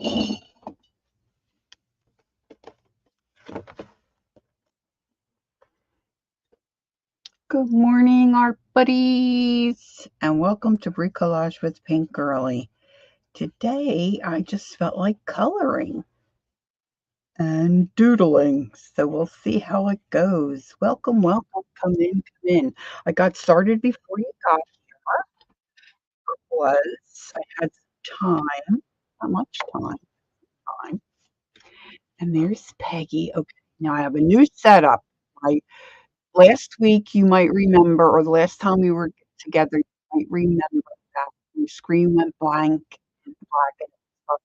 Good morning, art buddies, and welcome to Bricolage with Pink Girly. Today, I just felt like coloring and doodling, so we'll see how it goes. Welcome, welcome, come in, come in. I got started before you got here. Was I had some time, not much time, and there's Peggy. Okay, now I have a new setup. I Last week, you might remember, or the last time we were together, you might remember that the screen went blank and black and stuff.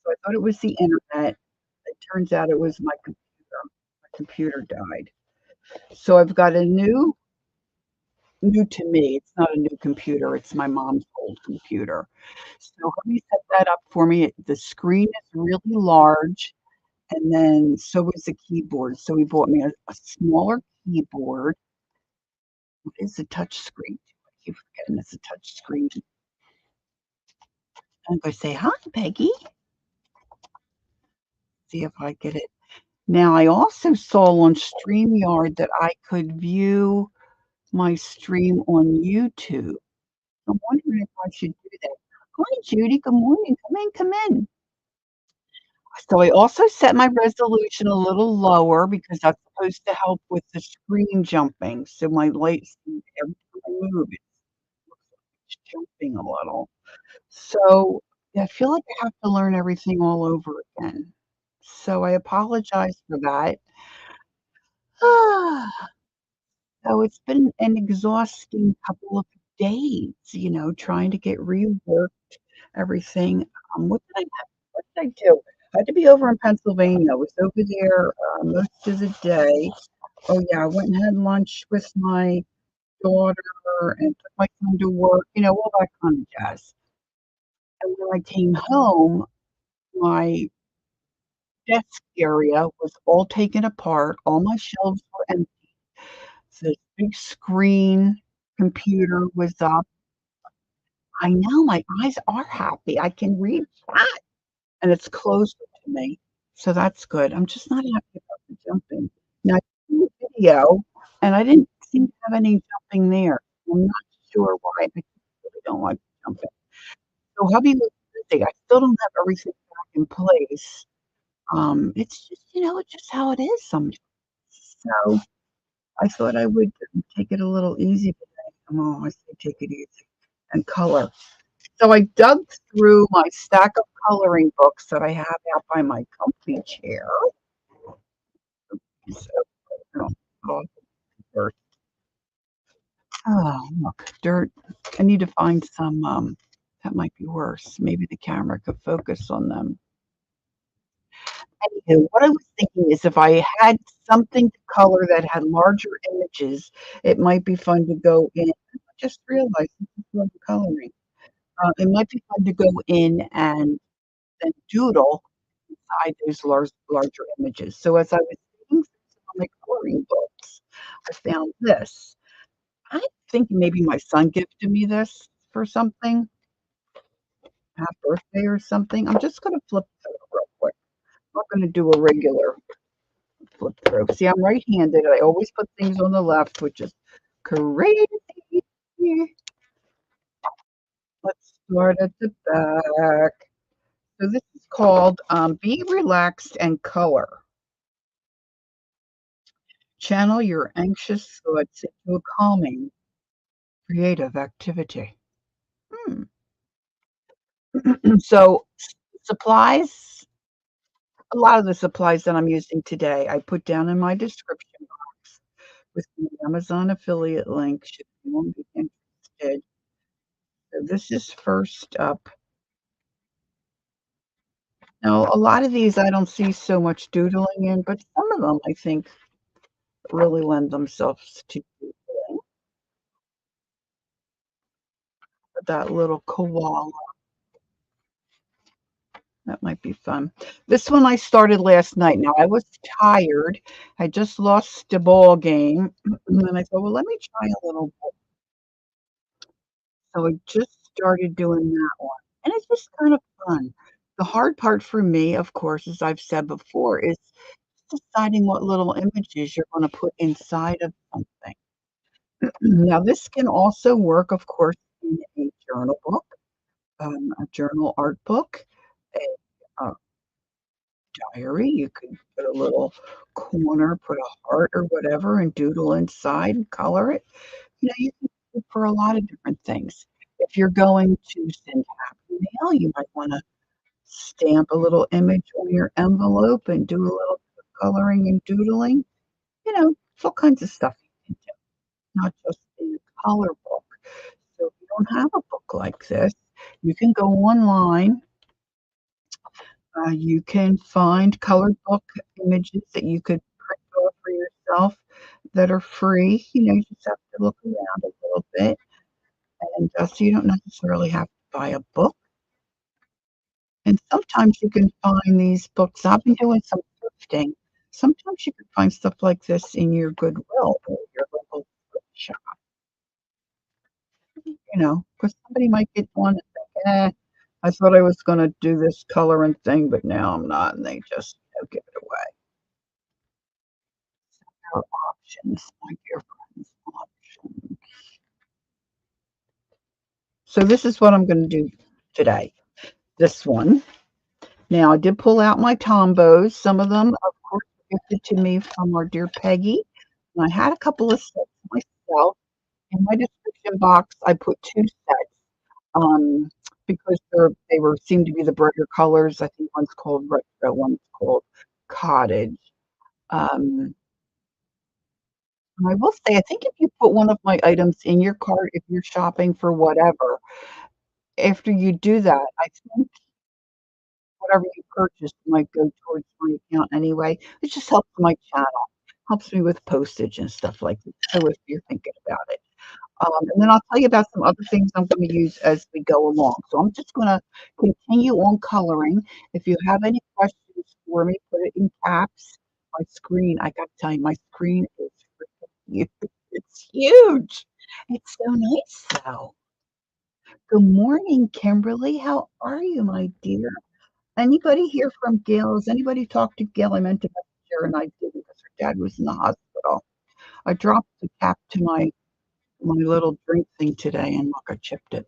So I thought it was the internet. It turns out it was my computer. My computer died. So I've got a new to me. It's not a new computer. It's my mom's old computer. So hubby set that up for me. The screen is really large, and then so is the keyboard. So he bought me a smaller keyboard. What is a touch screen? I keep forgetting it's a touch screen. I'm going to say, hi, Peggy. See if I get it. Now, I also saw on StreamYard that I could view my stream on YouTube. I'm wondering if I should do that. Hi, Judy. Good morning. Come in, come in. So I also set my resolution a little lower because that's supposed to help with the screen jumping. So my light speed, every time I move, it's jumping a little. So I feel like I have to learn everything all over again. So I apologize for that. So it's been an exhausting couple of days, trying to get reworked everything. What did I do? I had to be over in Pennsylvania. I was over there most of the day. Oh yeah, I went and had lunch with my daughter and took my son to work, all that kind of jazz. And when I came home, my desk area was all taken apart. All my shelves were empty. The big screen computer was up. I know my eyes are happy. I can read that, and it's closer to me. So that's good. I'm just not happy about the jumping. Now, I see the video, and I didn't seem to have any jumping there. I'm not sure why. I really don't like jumping. So hubby was busy. I still don't have everything back in place. It's just, it's just how it is sometimes. So I thought I would take it a little easy today. I say take it easy and color. So I dug through my stack of coloring books that I have out by my comfy chair. So, oh, dirt. Oh, look, dirt. I need to find some, that might be worse. Maybe the camera could focus on them. Anywho, what I was thinking is if I had something to color that had larger images, it might be fun to go in. I just realized this is what I'm coloring. It might be fun to go in and then doodle inside those larger images. So as I was reading through some of my coloring books, I found this. I think maybe my son gifted me this for something, half birthday or something. I'm just going to flip through it real quick. I'm not going to do a regular flip through. See, I'm right-handed. I always put things on the left, which is crazy. Let's start at the back. So this is called Be Relaxed and Color. Channel your anxious thoughts into a calming, creative activity. Hmm. So supplies, a lot of the supplies that I'm using today, I put down in my description box with the Amazon affiliate link should anyone be interested. So this is first up. Now, a lot of these I don't see so much doodling in, but some of them I think really lend themselves to doodling. That little koala, that might be fun. This one I started last night. Now, I was tired. I just lost the ball game, and I thought, well, let me try a little bit. So I just started doing that one, and it's just kind of fun. The hard part for me, of course, as I've said before, is deciding what little images you're gonna put inside of something. Now this can also work, of course, in a journal book, a journal art book, a diary. You could put a little corner, put a heart or whatever, and doodle inside and color it. You know, you can do it for a lot of different things. If you're going to send happy mail, you might wanna stamp a little image on your envelope and do a little coloring and doodling. You know, it's all kinds of stuff you can do, not just in a color book. So if you don't have a book like this, you can go online. You can find colored book images that you could print off for yourself that are free. You know, you just have to look around a little bit, and so you don't necessarily have to buy a book. And sometimes you can find these books. I've been doing some thrifting. Sometimes you can find stuff like this in your Goodwill or your local thrift shop, you know, because somebody might get one and think, I thought I was gonna do this coloring thing, but now I'm not, and they just, give it away. There are options, my dear friends, options. So this is what I'm gonna do today, this one. Now, I did pull out my Tombos. Some of them, of course, were gifted to me from our dear Peggy, and I had a couple of sets myself. In my description box, I put 2 sets, um, because they were seemed to be the brighter colors. I think one's called Retro, one's called Cottage. Um, and I will say, I think if you put one of my items in your cart, if you're shopping for whatever, after you do that, I think whatever you purchase might go towards my account anyway. It just helps my channel, helps me with postage and stuff like that, so if you're thinking about it. And then I'll tell you about some other things I'm gonna use as we go along. So I'm just gonna continue on coloring. If you have any questions for me, put it in caps. My screen, I gotta tell you, my screen is freaking huge. It's huge. It's so nice though. Good morning, Kimberly. How are you, my dear? Anybody hear from Gail? Has anybody talked to Gail? I meant to message her and I didn't because her dad was in the hospital. I dropped the cap to my little drink thing today and look, I chipped it.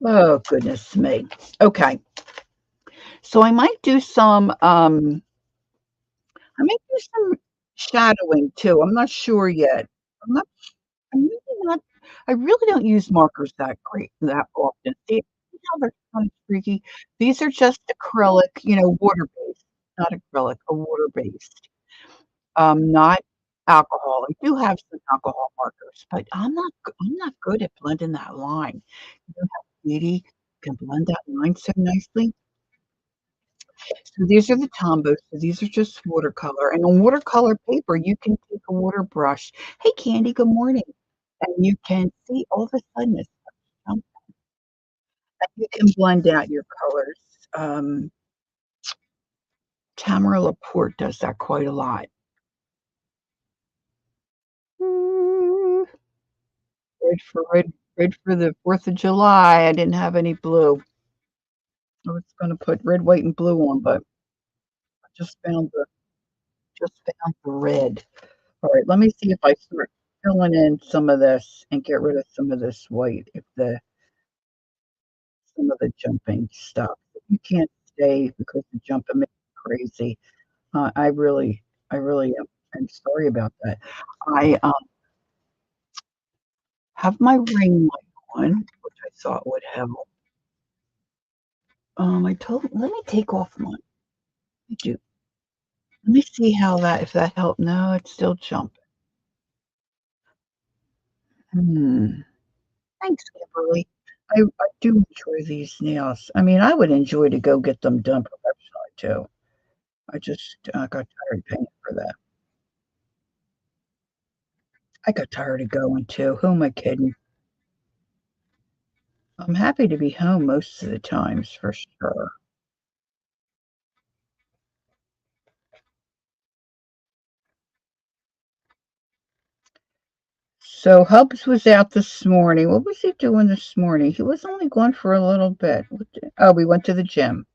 Oh, goodness me. Okay. So I might do some shadowing too. I'm not sure yet. I'm not I'm really not I really don't use markers that often. See how they're kind of freaky? These are just acrylic, water-based, not acrylic, a water-based, not alcohol. I do have some alcohol markers, but I'm not good at blending that line. You know how Katie can blend that line so nicely? So these are the Tombow, so these are just watercolor, and on watercolor paper, you can take a water brush. Hey, Candy, good morning. And you can see all of a sudden it's um, and you can blend out your colors. Um, Tamara Laporte does that quite a lot. Mm, red for the 4th of July. I didn't have any blue. I was gonna put red, white, and blue on, but I just found the red. All right, let me see if I start filling in some of this and get rid of some of this white, if the some of the jumping stuff. If you can't stay because the jumping makes you crazy, uh, I really I really am sorry about that. I, have my ring light on, which I thought would help. I told let me take off my do let me see how that if that helped. No, it's still jumping. Hmm. Thanks, Kimberly. I do enjoy these nails. I mean, I would enjoy to go get them done professionally too. I just, got tired of paying for that. I got tired of going too. Who am I kidding? I'm happy to be home most of the times for sure. So Hubs was out this morning. What was he doing this morning? He was only gone for a little bit. Oh, we went to the gym.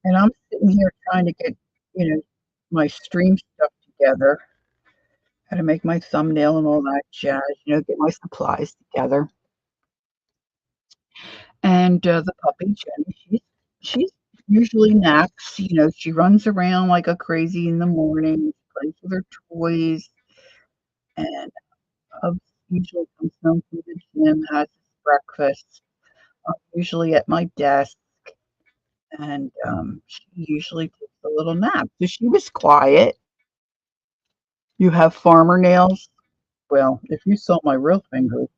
And I'm sitting here trying to get, my stream stuff together, how to make my thumbnail and all that jazz, get my supplies together. And the puppy, Jenny, she's usually naps. She runs around like a crazy in the morning, plays with her toys, and Hubs usually comes home from the gym, has his breakfast. I'm usually at my desk, and she usually takes a little nap. So she was quiet. You have farmer nails? Well, if you saw my real fingers,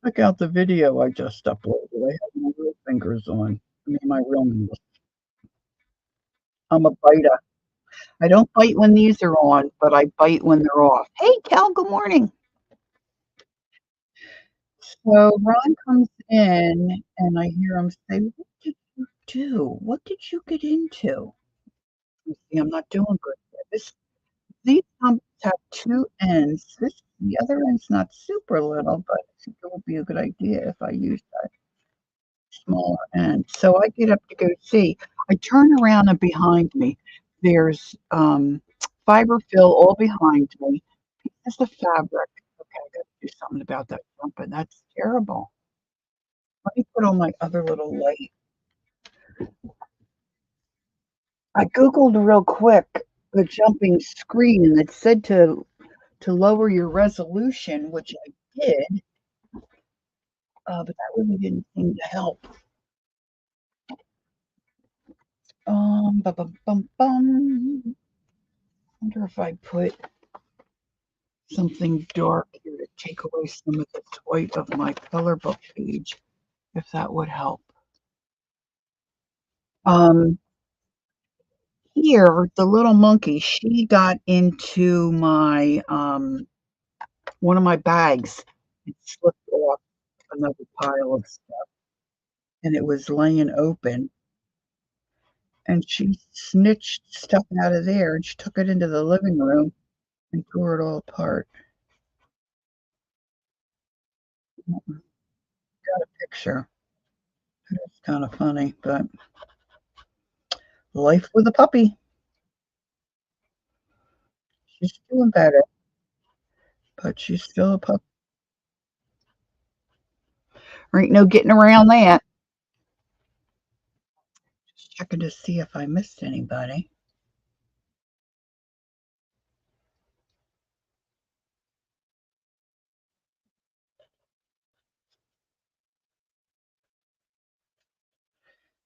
check out the video I just uploaded. I have my real fingers on. I mean, my real nails. I'm a biter. I don't bite when these are on, but I bite when they're off. Hey, Cal, good morning. So Ron comes in, and I hear him say, "What did you do? What did you get into?" You see, I'm not doing good here. These pumps have two ends. The other end's not super little, but I think it would be a good idea if I use that smaller end. So I get up to go see. I turn around and behind me, there's fiber fill all behind me. It's the fabric. Okay, I got to do something about that jumping. That's terrible. Let me put on my other little light. I Googled real quick the jumping screen and it said to lower your resolution, which I did, but that really didn't seem to help. Bum, bum, bum, bum. Wonder if I put something dark here to take away some of the white of my color book page, if that would help. Um, Here, the little monkey, she got into my one of my bags. It slipped off another pile of stuff, and it was laying open. And she snitched stuff out of there, and she took it into the living room and tore it all apart. Got a picture. It's kind of funny, but life with a puppy. She's doing better, but she's still a puppy. There ain't no getting around that. Just checking to see if I missed anybody.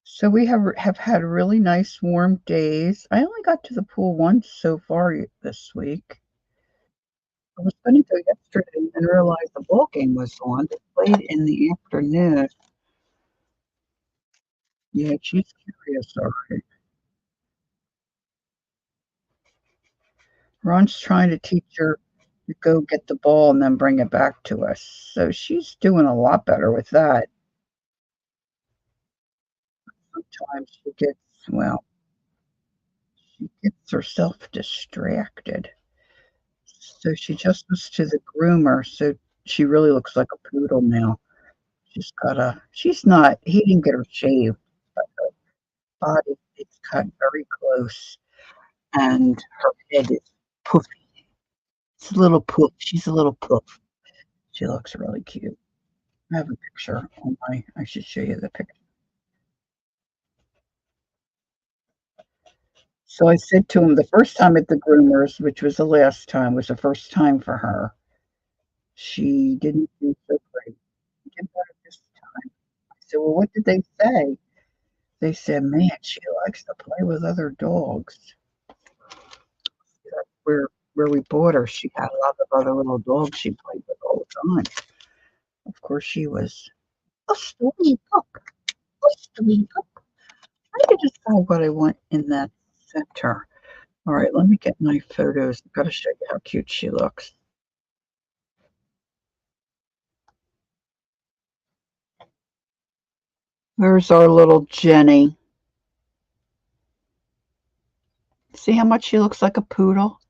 So we have had really nice warm days. I only got to the pool once so far this week. I was going to go yesterday and realized the ball game was on. They played in the afternoon. Yeah, she's curious already. Ron's trying to teach her to go get the ball and then bring it back to us. So she's doing a lot better with that. Sometimes she gets herself distracted. So she just was to the groomer. So she really looks like a poodle now. She's not, he didn't get her shaved, but her body is cut very close and her head is poofy. It's a little poof. She's a little poof. She looks really cute. I have a picture on I should show you the picture. So I said to him the first time at the groomers, which was the last time, was the first time for her. She didn't do so great. She did better this time. I said, well, what did they say? They said, man, she likes to play with other dogs. That's where we bought her. She had a lot of other little dogs she played with all the time. Of course, she was a sweet pup. A sweet pup. I can decide what I want in that center. All right, let me get my photos. I've got to show you how cute she looks. There's our little Jenny. See how much she looks like a poodle?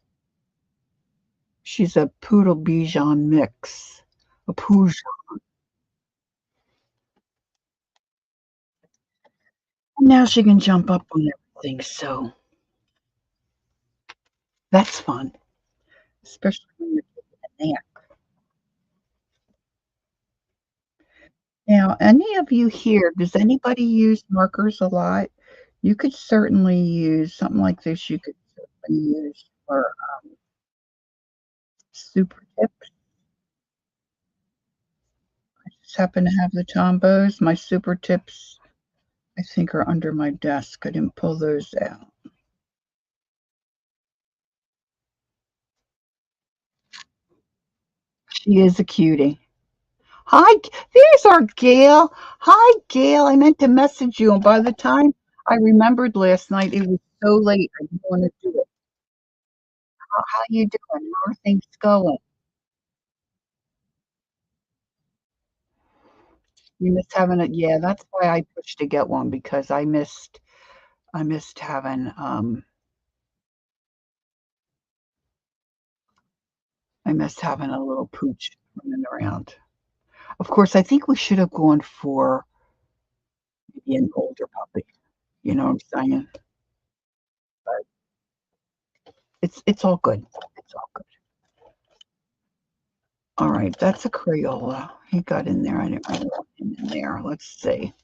She's a Poodle Bichon mix. A Poodle. Now she can jump up on everything, so that's fun, especially when you're taking a nap. Now, any of you here, does anybody use markers a lot? You could certainly use something like this. You could certainly use for super tips. I just happen to have the Tombos. My super tips, I think, are under my desk. I didn't pull those out. She is a cutie. Hi, there's our Gail. Hi, Gail. I meant to message you, and by the time I remembered last night, it was so late. I didn't want to do it. How you doing? How are things going? You missed having it. Yeah, that's why I pushed to get one because I missed having a little pooch running around. Of course, I think we should have gone for maybe an older puppy. You know what I'm saying? But it's all good. It's all good. All right, that's a Crayola. He got in there. I didn't really want him in there. Let's see.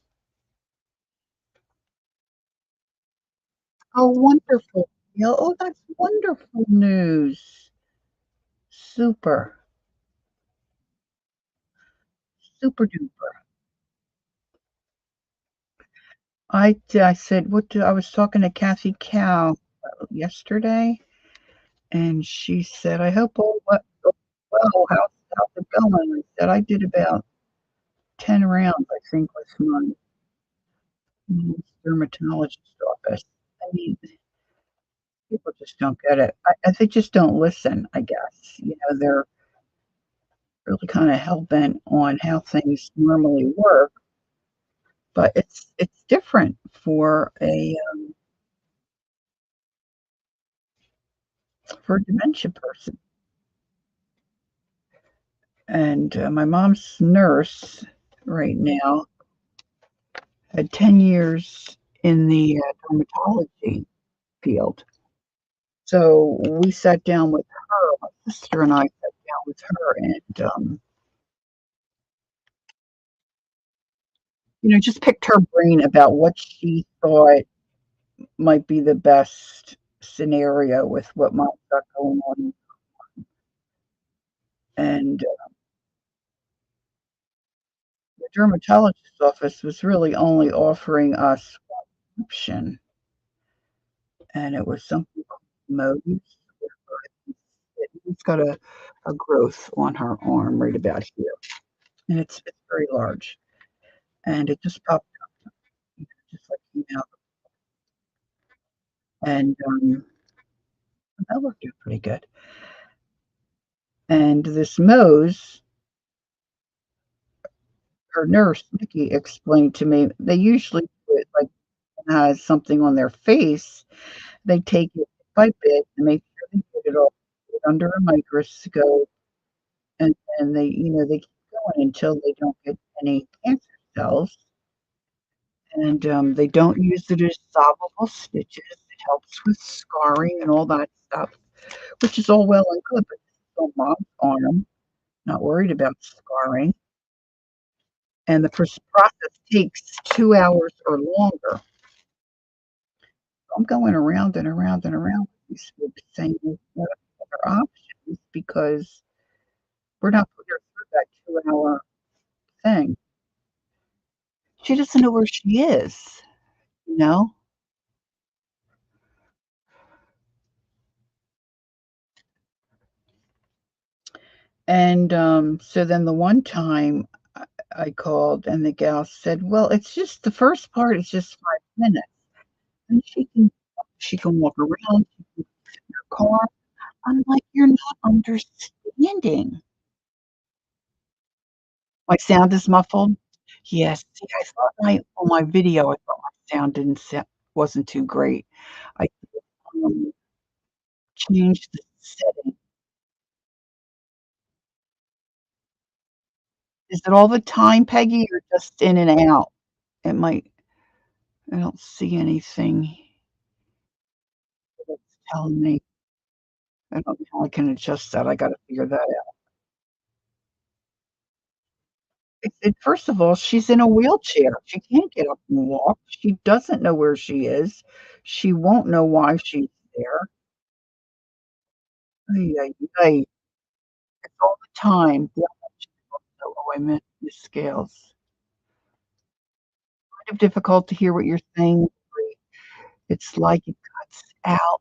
Oh, wonderful. Yeah, oh, that's wonderful news. Super, super duper. I said, I was talking to Kathy Cow yesterday, and she said, I hope all well. How's it going? I said, I did about 10 rounds, I think, with my dermatologist office. I mean, people just don't get it. They just don't listen, I guess. You know, they're really kind of hell bent on how things normally work, but it's different for a dementia person. And my mom's nurse right now had 10 years in the dermatology field. So we sat down with her, my sister and I sat down with her, and just picked her brain about what she thought might be the best scenario with what mom's got going on. And the dermatologist's office was really only offering us one option, and it was something called Mohs. It's got a growth on her arm right about here, and it's very large, and it just popped up, just like came out, and that worked out pretty good. And this Mohs, her nurse Nikki explained to me, they usually do it like has something on their face. They take it by bit and make sure they get it all under a microscope, and then they keep going until they don't get any cancer cells. And they don't use the dissolvable stitches. It helps with scarring and all that stuff, which is all well and good, but this is on mom's arm, not worried about scarring. And the process takes 2 hours or longer. I'm going around and around and around with these folks saying, what are other options? Because we're not putting her through that 2 hour thing. She doesn't know where she is, you know? And so then the one time I called and the gal said, well, it's just the first part is just 5 minutes. And she can walk around, she can sit in her car. I'm like, you're not understanding. My sound is muffled. Yes. See, I thought on my video, I thought my sound wasn't too great. I changed the setting. Is it all the time, Peggy, or just in and out? It might I don't see anything that's telling me. I don't know how I can adjust that, I gotta figure that out. First of all, she's in a wheelchair. She can't get up and walk. She doesn't know where she is. She won't know why she's there. Ay, ay, ay. It's all the time. Yeah, oh, I meant the scales. Kind of difficult to hear what you're saying. It's like it cuts out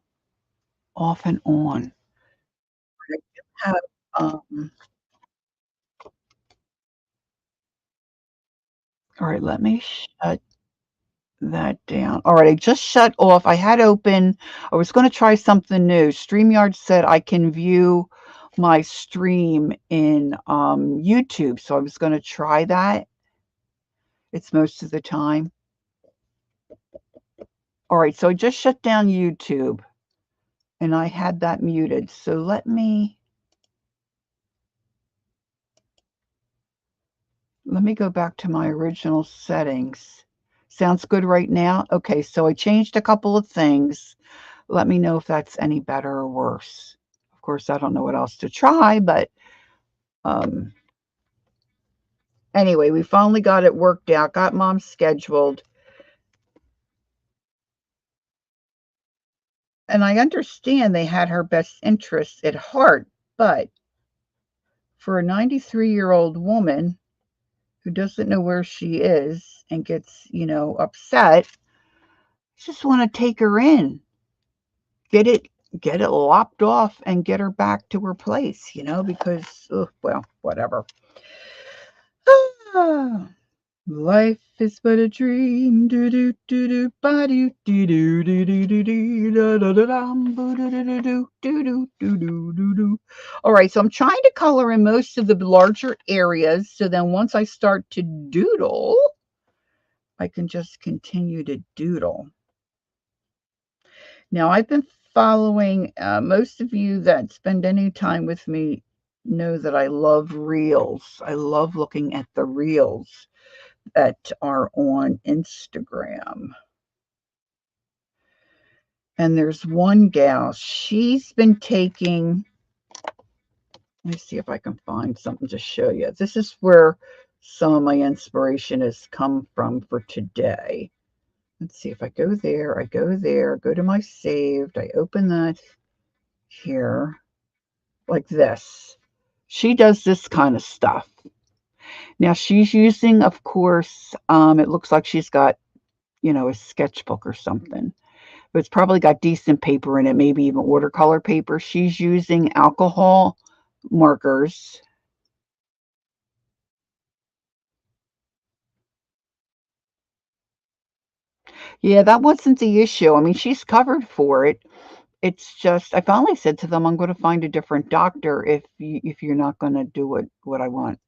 off and on. I do have, alright, let me shut that down. Alright, I just shut off. I had open I was gonna try something new. StreamYard said I can view my stream in, YouTube, so I was gonna try that. It's most of the time. Alright, so I just shut down YouTube, and I had that muted. So let me go back to my original settings. Sounds good right now? Okay, so I changed a couple of things. Let me know if that's any better or worse. Of course, I don't know what else to try, but um, anyway, we finally got it worked out, got mom scheduled. And I understand they had her best interests at heart, but for a 93-year-old woman who doesn't know where she is and gets, upset, just want to take her in, get it get it lopped off and get her back to her place, because well, whatever. Life is but a dream. Do do do do ba do do do do do do do da da da dum boo do do do do do do do do do. All right, so I'm trying to color in most of the larger areas. So then once I start to doodle, I can just continue to doodle. Now, I've been following most of you that spend any time with me know that I love reels. I love looking at the reels that are on Instagram. And there's one gal, she's been taking, let me see if I can find something to show you. This is where some of my inspiration has come from for today. Let's see if I go there, go to my saved, I open that here like this. She does this kind of stuff. Now she's using, of course, it looks like she's got, a sketchbook or something. But it's probably got decent paper in it, maybe even watercolor paper. She's using alcohol markers. Yeah, that wasn't the issue. I mean, she's covered for it. It's just I finally said to them, I'm going to find a different doctor if you're not going to do what I want.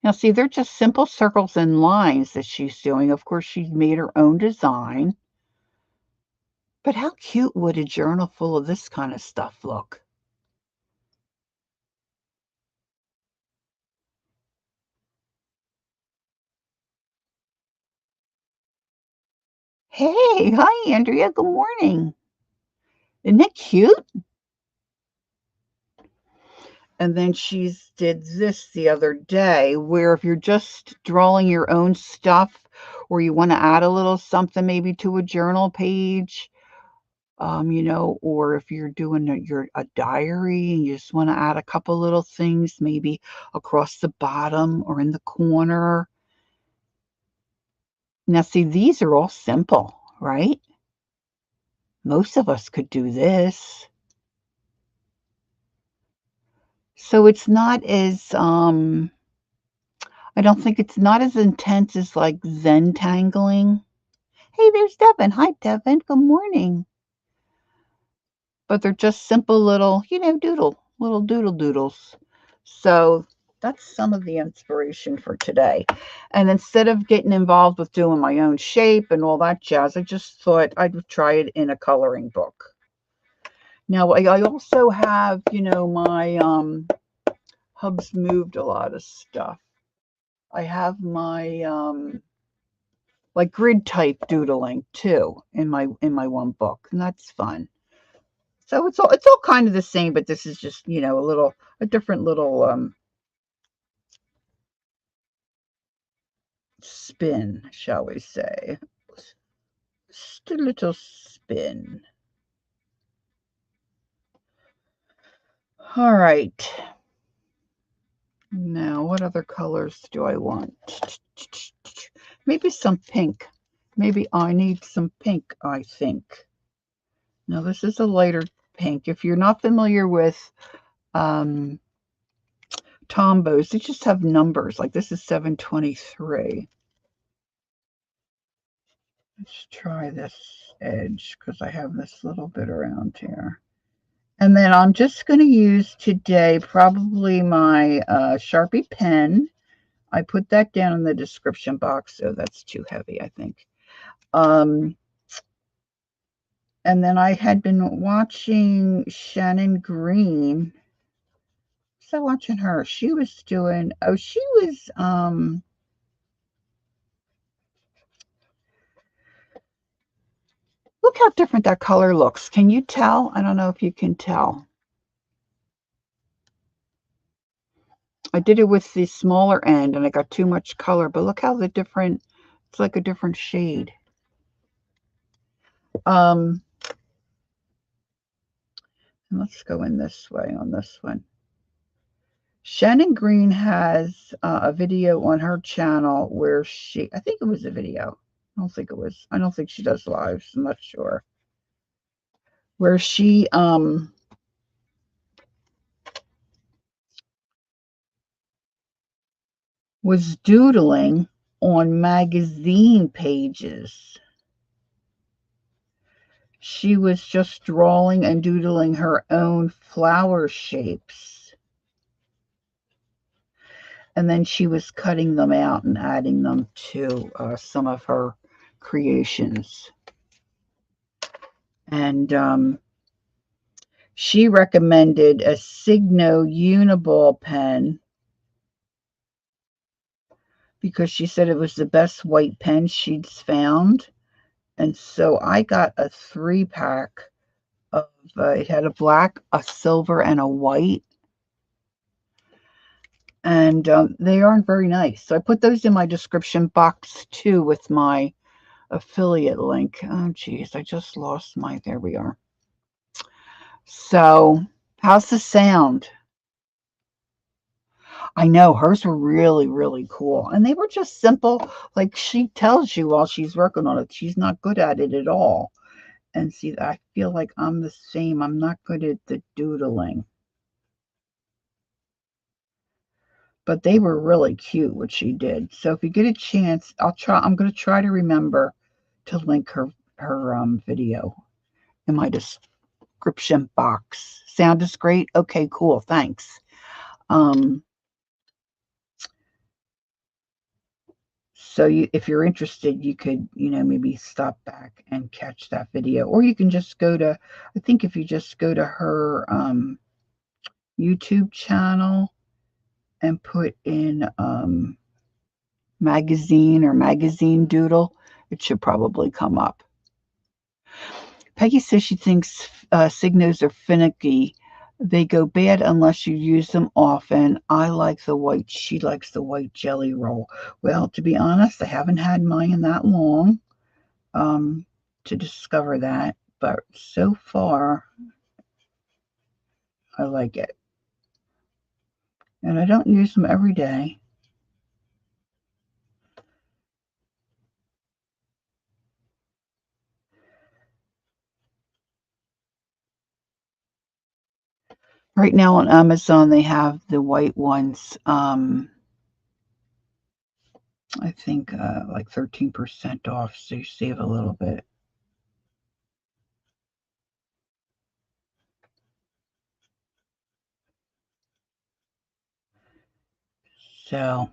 Now, see, they're just simple circles and lines that she's doing. Of course, she's made her own design. But how cute would a journal full of this kind of stuff look? Hey, hi, Andrea. Good morning. Isn't that cute? And then she's did this the other day where if you're just drawing your own stuff or you want to add a little something maybe to a journal page, or if you're doing a diary and you just want to add a couple little things maybe across the bottom or in the corner. Now, see, these are all simple, right? Most of us could do this. So it's not as I don't think it's not as intense as like Zen tangling. Hey, there's Devin. Hi, Devin. Good morning. But they're just simple little, little doodle doodles. So that's some of the inspiration for today. And instead of getting involved with doing my own shape and all that jazz, I just thought I'd try it in a coloring book. Now I also have, my hubs moved a lot of stuff. I have my like grid type doodling too in my one book, and that's fun. So it's all kind of the same, but this is just, a different little spin, shall we say. Just a little spin. All right. Now, what other colors do I want? Maybe some pink. Maybe I need some pink, I think. Now, this is a lighter pink. If you're not familiar with um, Tombos, they just have numbers. Like this is 723. Let's try this edge because I have this little bit around here. And then I'm just going to use today probably my Sharpie pen. I put that down in the description box, so that's too heavy, I think. And then I had been watching Shannon Green. So watching her, she was doing, she was, look how different that color looks. Can you tell? I don't know if you can tell. I did it with the smaller end and I got too much color, but look how it's like a different shade. Um, let's go in this way on this one. Shannon Green has a video on her channel where I think it was a video. I don't think she does lives. I'm not sure. Where she was doodling on magazine pages. She was just drawing and doodling her own flower shapes. And then she was cutting them out and adding them to some of her creations. And she recommended a Signo Uniball pen because she said it was the best white pen she'd found. And so I got a 3-pack of, it had a black, a silver, and a white. And they aren't very nice. So I put those in my description box too with my affiliate link. Oh, geez, I just lost there we are. So how's the sound? I know hers were really, really cool. And they were just simple. Like she tells you while she's working on it, she's not good at it at all. And see, I feel like I'm the same. I'm not good at the doodling. But they were really cute what she did. So if you get a chance, I'm going to try to remember to link her video in my description box. Sound is great. Okay, cool. Thanks. So if you're interested, you could, maybe stop back and catch that video, or you can just I think if you just go to her YouTube channel and put in magazine doodle, it should probably come up. Peggy says she thinks Signos are finicky. They go bad unless you use them often. I like the white. She likes the white jelly roll. Well, to be honest, I haven't had mine that long to discover that. But so far, I like it. And I don't use them every day. Right now on Amazon, they have the white ones. I think like 13% off, so you save a little bit. So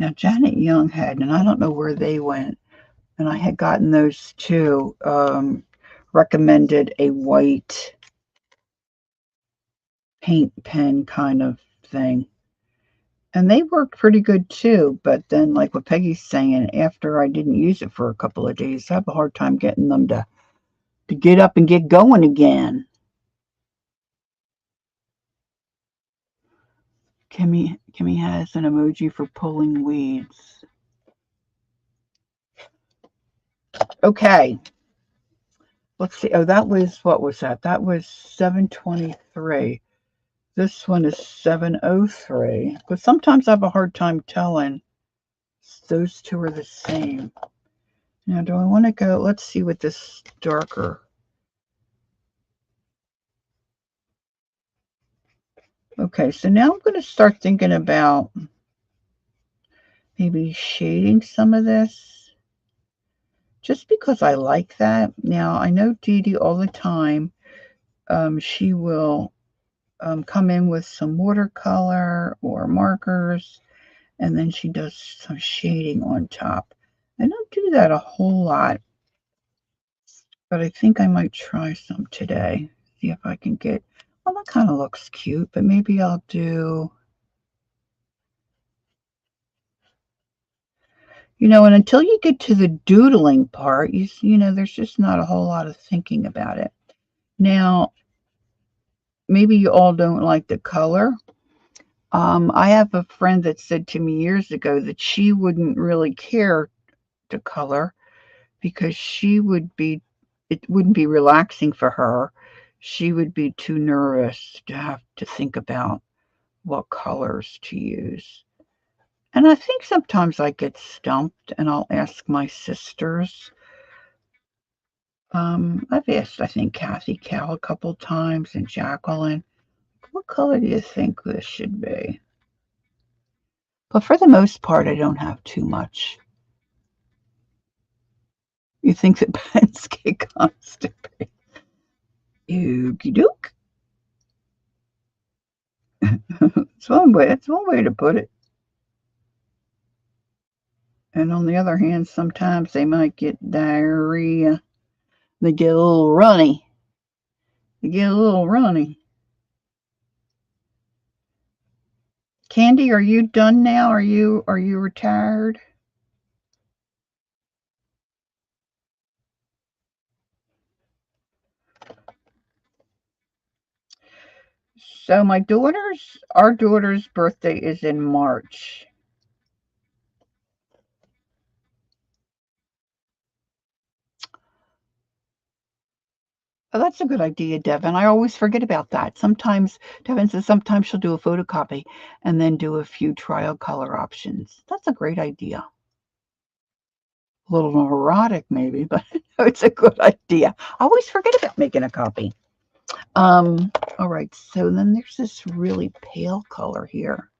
now Janet Young had, and I don't know where they went, and I had gotten those too. Recommended a white paint pen kind of thing. And they worked pretty good too. But then, like what Peggy's saying, after I didn't use it for a couple of days, I have a hard time getting them to get up and get going again. Kimmy has an emoji for pulling weeds. Okay. Let's see. Oh, that was, what was that? That was 7:23. This one is 7:03. But sometimes I have a hard time telling. Those two are the same. Now, do I want to go? Let's see what this darker. Okay, so now I'm going to start thinking about maybe shading some of this just because I like that. Now, I know Dee Dee all the time. She will come in with some watercolor or markers, and then she does some shading on top. I don't do that a whole lot, but I think I might try some today. See if I can get, well, that kind of looks cute, but maybe I'll do, and until you get to the doodling part, there's just not a whole lot of thinking about it. Now, maybe you all don't like the color. I have a friend that said to me years ago that she wouldn't really care to color because it wouldn't be relaxing for her. She would be too nervous to have to think about what colors to use. And I think sometimes I get stumped and I'll ask my sisters. I've asked, I think, Kathy Cal a couple times and Jacqueline, what color do you think this should be? But for the most part, I don't have too much. You think that pens get constipated? Okie doke. It's one way. It's one way to put it. And on the other hand, sometimes they might get diarrhea. They get a little runny. They get a little runny. Candy, are you done now? Are you retired? So our daughter's birthday is in March. Oh, that's a good idea, Devin. I always forget about that. Sometimes, Devin says sometimes she'll do a photocopy and then do a few trial color options. That's a great idea. A little neurotic, maybe, but it's a good idea. I always forget about making a copy. All right, so then there's this really pale color here.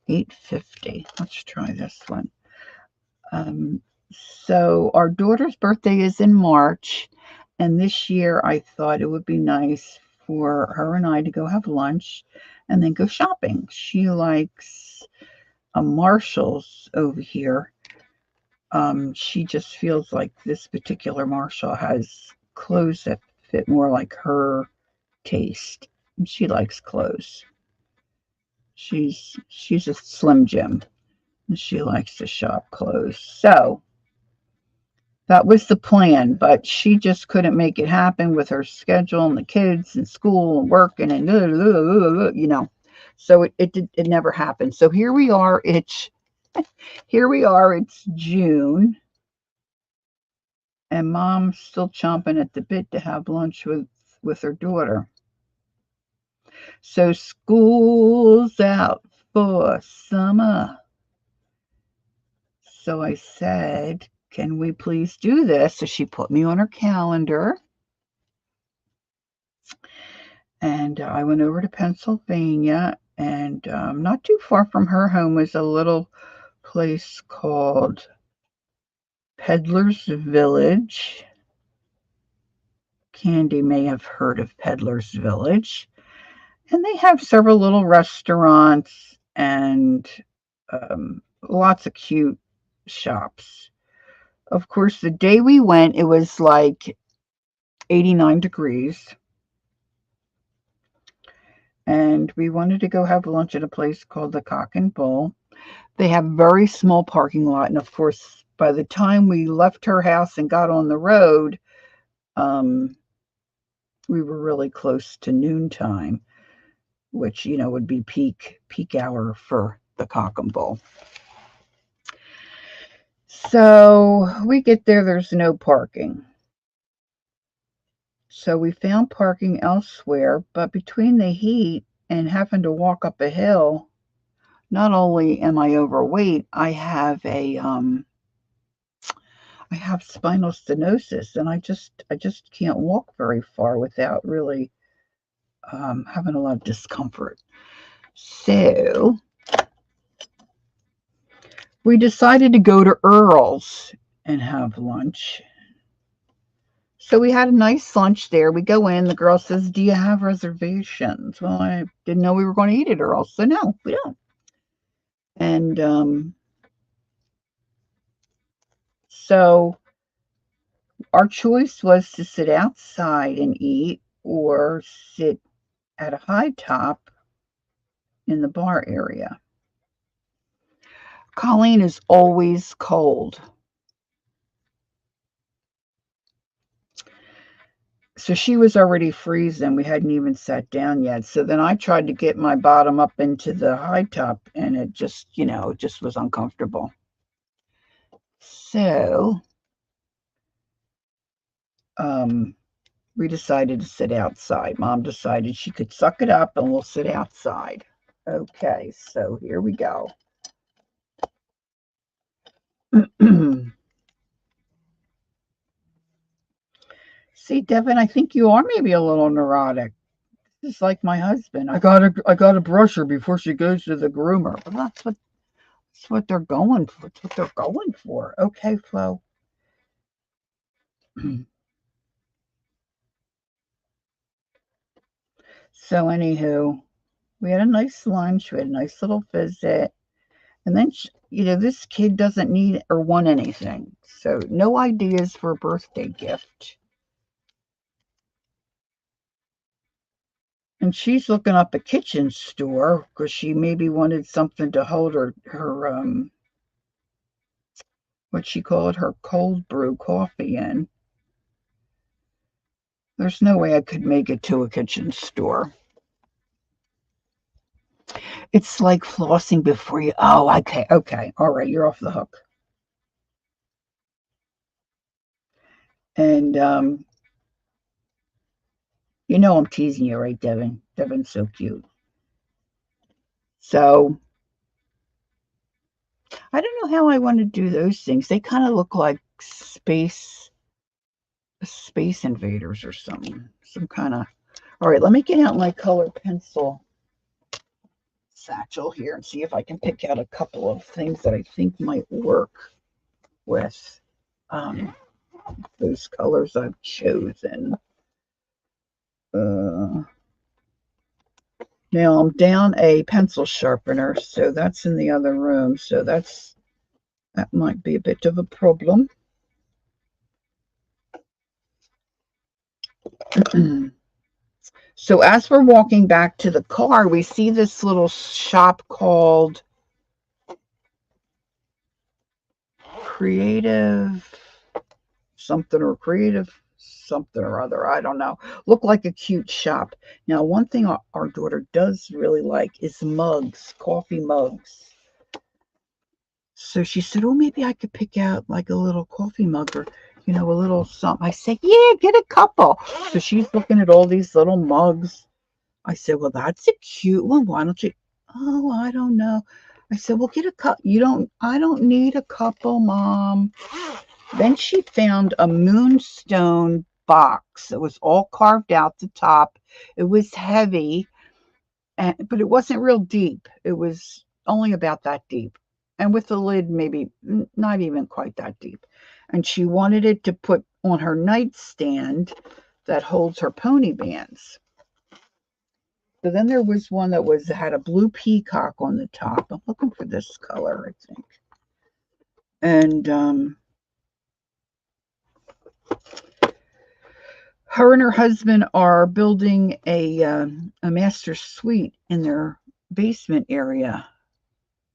850. Let's try this one. Um, so our daughter's birthday is in March, and this year I thought it would be nice for her and I to go have lunch and then go shopping. She likes a Marshall's over here. She just feels like this particular Marshall has clothes that fit more like her taste. She likes clothes. She's a Slim Jim, and she likes to shop clothes. So that was the plan, but she just couldn't make it happen with her schedule and the kids and school and working and So it never happened. So here we are. It's June, and Mom's still chomping at the bit to have lunch with her daughter. So school's out for summer. So I said, can we please do this? So she put me on her calendar. And I went over to Pennsylvania, and not too far from her home was a little place called Peddler's Village. Candy may have heard of Peddler's Village. And they have several little restaurants and lots of cute shops. Of course, the day we went, it was like 89 degrees. And we wanted to go have lunch at a place called the Cock and Bull. They have very small parking lot, and of course, by the time we left her house and got on the road, um, we were really close to noontime, which would be peak hour for the Cock and Bull. So we get there. There's no parking. So we found parking elsewhere, but between the heat and having to walk up a hill, not only am I overweight, I have spinal stenosis, and I just can't walk very far without really having a lot of discomfort. So we decided to go to Earl's and have lunch. So we had a nice lunch there. We go in. The girl says, "Do you have reservations?" Well, I didn't know we were going to eat at Earl's, so no, we don't. And so our choice was to sit outside and eat or sit at a high top in the bar area. Colleen is always cold. So she was already freezing. We hadn't even sat down yet. So then I tried to get my bottom up into the high top, and it just was uncomfortable. So um, we decided to sit outside. Mom decided she could suck it up and we'll sit outside. Okay, so here we go. See, Devin, I think you are maybe a little neurotic. Just like my husband. I gotta brush her before she goes to the groomer. But that's what they're going for. That's what they're going for. Okay, Flo. So anywho, we had a nice lunch. We had a nice little visit. And then, this kid doesn't need or want anything. So, no ideas for a birthday gift. And she's looking up a kitchen store because she maybe wanted something to hold her what she called her cold brew coffee in. There's no way I could make it to a kitchen store. It's like flossing before you. Oh, okay, okay. All right, you're off the hook. And I'm teasing you, right, Devin? Devin's so cute. So I don't know how I want to do those things. They kind of look like space invaders or something. Some kind of. All right, let me get out my color pencil satchel here and see if I can pick out a couple of things that I think might work with um, those colors I've chosen. Uh, Now I'm down a pencil sharpener, so that's in the other room. So that might be a bit of a problem. So as we're walking back to the car, we see this little shop called Creative something or other. I don't know. Look like a cute shop. Now, one thing our daughter does really like is mugs, coffee mugs. So she said, "Oh, maybe I could pick out like a little coffee mug or, a little something." I said, "Yeah, get a couple." So she's looking at all these little mugs. I said, "Well, that's a cute one. Why don't you?" "Oh, I don't know." I said, "Well, get a cup. I don't need a couple, Mom." Then she found a moonstone box. It was all carved out the top. It was heavy, but it wasn't real deep. It was only about that deep. And with the lid, maybe not even quite that deep. And she wanted it to put on her nightstand that holds her pony bands. So then there was one that had a blue peacock on the top. I'm looking for this color, I think. And Her and her husband are building a master suite in their basement area,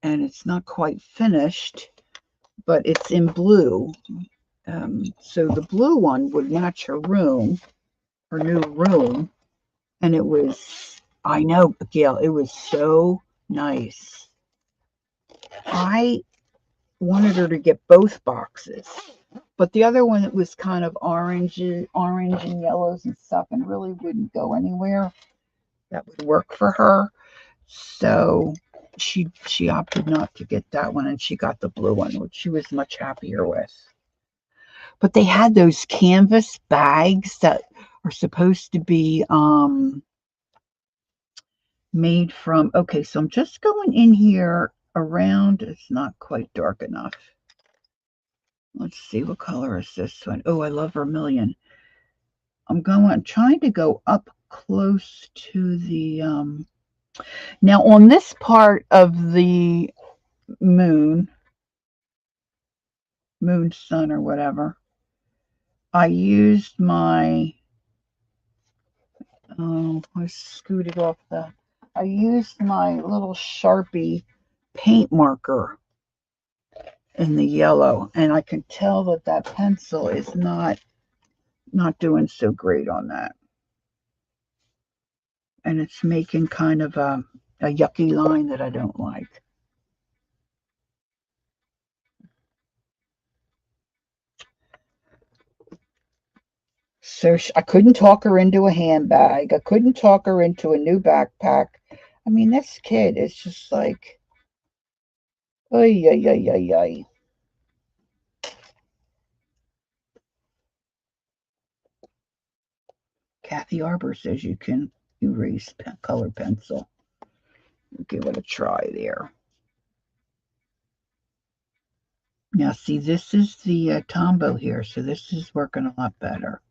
and it's not quite finished, but it's in blue. So the blue one would match her room, her new room, and it was, I know, Gail, it was so nice. I wanted her to get both boxes, but the other one, it was kind of orange and yellows and stuff, and really wouldn't go anywhere that would work for her. So she opted not to get that one, and she got the blue one, which she was much happier with. But they had those canvas bags that are supposed to be made from, okay, so I'm just going in here around, it's not quite dark enough. Let's see, what color is this one? Oh, I love vermilion. I'm trying to go up close to the, now on this part of the moon, sun or whatever, I used my, oh, I scooted off I used my little Sharpie paint marker in the yellow, and I can tell that that pencil is not doing so great on that. And it's making kind of a yucky line that I don't like. So I couldn't talk her into a handbag. I couldn't talk her into a new backpack. I mean, this kid is just like, ay, ay, ay, ay, ay. Kathy Arbor says you can erase color pencil. Give it a try there. Now, see, this is the Tombow here, so this is working a lot better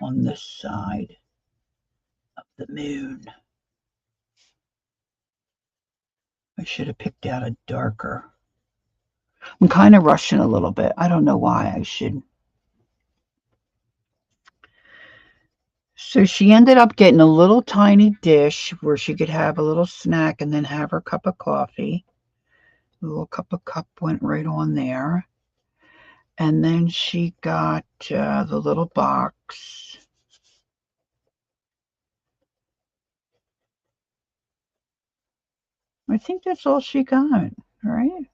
on this side of the moon. I should have picked out a darker. I'm kind of rushing a little bit. I don't know why I should. So she ended up getting a little tiny dish where she could have a little snack and then have her cup of coffee. A little cup went right on there. And then she got the little box. I think that's all she got, right?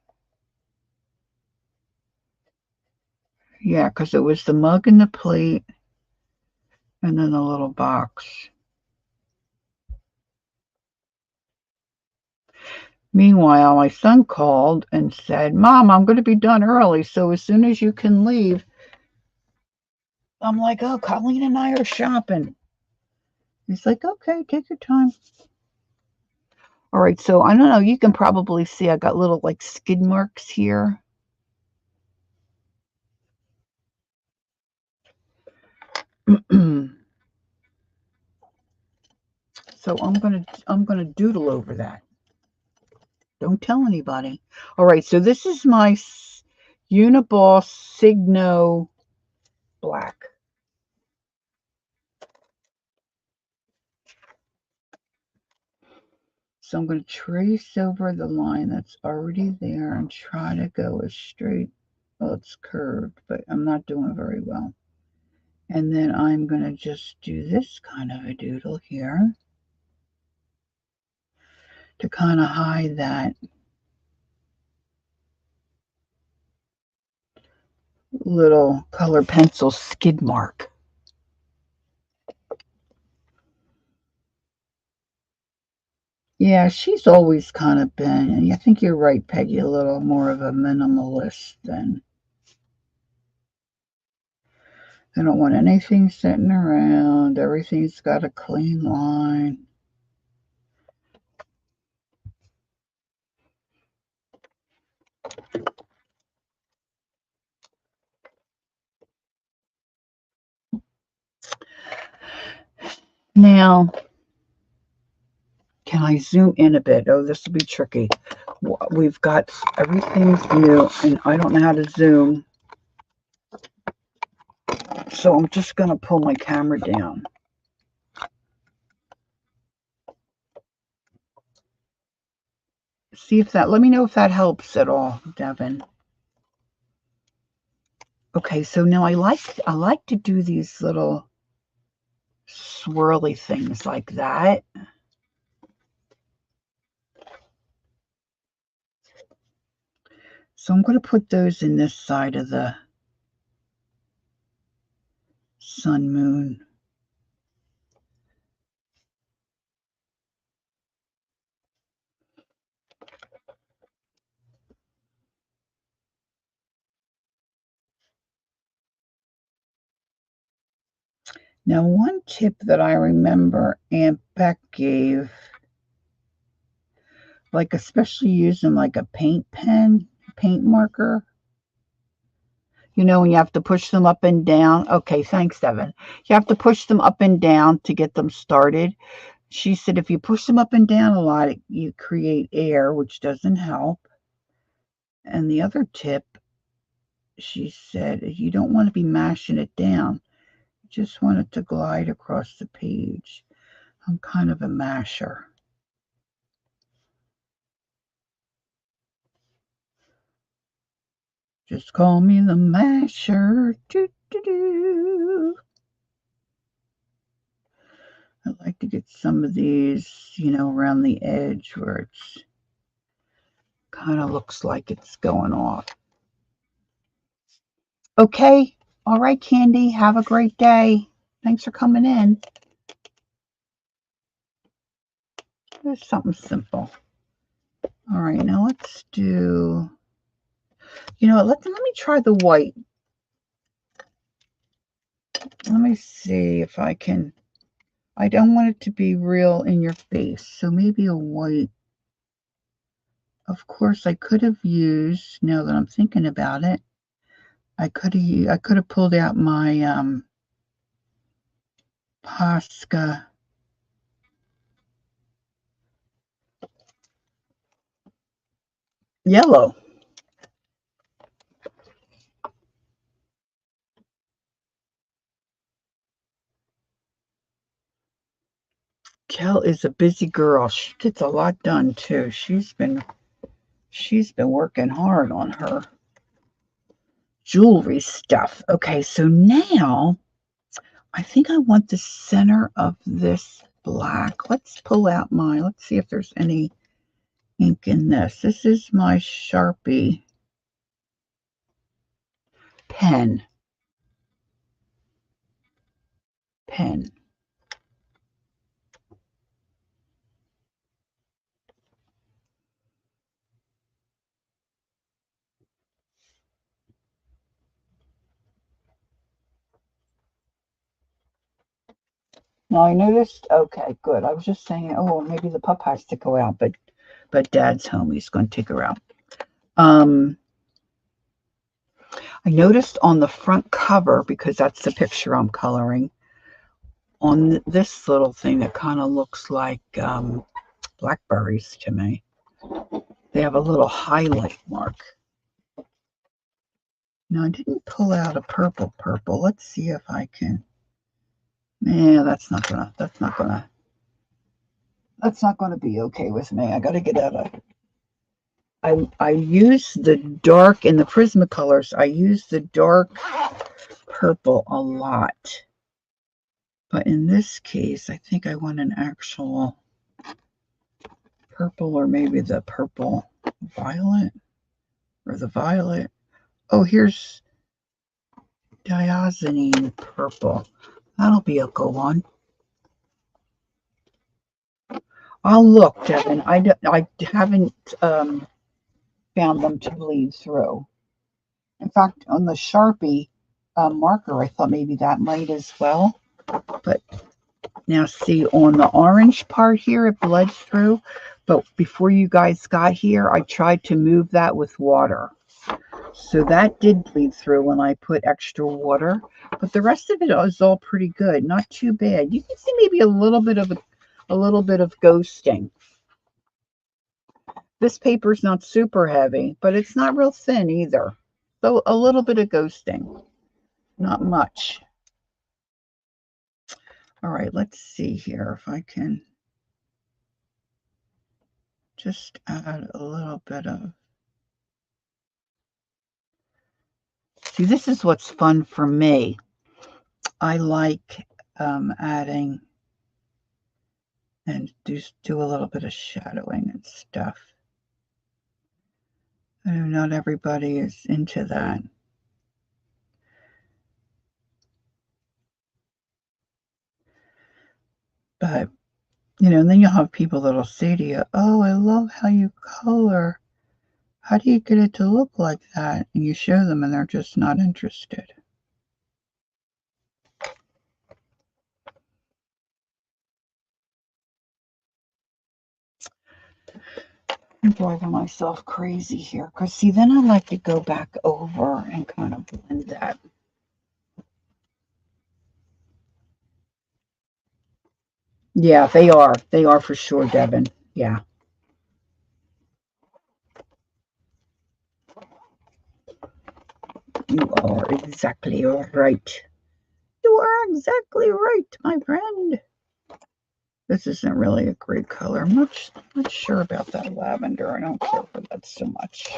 Yeah, because it was the mug and the plate and then the little box. Meanwhile, my son called and said, Mom, I'm going to be done early, so as soon as you can leave. I'm like, oh, Colleen and I are shopping. He's like, okay, take your time. All right, so I don't know. You can probably see I got little like skid marks here. So I'm gonna doodle over that. Don't tell anybody. All right, so this is my Uniball Signo Black. So I'm going to trace over the line that's already there and try to go as straight. Well, it's curved, but I'm not doing very well. And then I'm going to just do this kind of a doodle here to kind of hide that little color pencil skid mark. Yeah, she's always kind of been, and I think you're right, Peggy, a little more of a minimalist than. I don't want anything sitting around. Everything's got a clean line. Now, can I zoom in a bit? Oh, this will be tricky. We've got everything's new, and I don't know how to zoom. So I'm just going to pull my camera down. See if that, let me know if that helps at all, Devin. Okay, so now I like to do these little swirly things like that. So I'm going to put those in this side of the sun moon. Now, one tip that I remember Aunt Beck gave, like especially using like a paint pen, paint marker, you know, when you have to push them up and down. Okay, thanks, Evan. You have to push them up and down to get them started. She said if you push them up and down a lot, you create air, which doesn't help. And the other tip, she said, you don't want to be mashing it down. You just want it to glide across the page. I'm kind of a masher. Just call me the masher. Doo, doo, doo. I like to get some of these, you know, around the edge where it's kind of looks like it's going off. Okay. All right, Candy. Have a great day. Thanks for coming in. There's something simple. All right, now let's do, you know what, let me try the white. Let me see if I can, I don't want it to be real in your face, so maybe a white. Of course, I could have used, now that I'm thinking about it, I could have pulled out my Posca yellow. Kel is a busy girl. She gets a lot done too. She's been working hard on her jewelry stuff. Okay, so now I think I want the center of this black. Let's pull out my, let's see if there's any ink in this. This is my Sharpie pen. Now I noticed, okay, good. I was just saying, oh, maybe the pup has to go out, but Dad's home. He's going to take her out. I noticed on the front cover, because that's the picture I'm coloring, on this little thing that kind of looks like blackberries to me. They have a little highlight mark. Now I didn't pull out a purple. Let's see if I can. Yeah, that's not gonna be okay with me. I gotta get out of. I use the dark in the Prismacolors. I use the dark purple a lot, but in this case, I think I want an actual purple, or maybe the purple violet, or the violet. Oh, here's diazonine purple. That'll be a good one. I'll look, Devin. I haven't found them to bleed through. In fact, on the Sharpie marker, I thought maybe that might as well. But now see, on the orange part here, it bled through. But before you guys got here, I tried to move that with water. So that did bleed through when I put extra water. But the rest of it is all pretty good. Not too bad. You can see maybe a little bit of ghosting. This paper is not super heavy, but it's not real thin either. So a little bit of ghosting. Not much. All right, let's see here if I can just add a little bit of. See, this is what's fun for me. I like adding and do a little bit of shadowing and stuff. I know not everybody is into that. But, and then you'll have people that'll say to you, "Oh, I love how you color. How do you get it to look like that?" And you show them and they're just not interested. I'm driving myself crazy here because, see, then I like to go back over and kind of blend that. Yeah, they are. They are for sure, Devin. Yeah. You are exactly right. You are exactly right, my friend. This isn't really a great color. I'm not sure about that lavender. I don't care for that so much.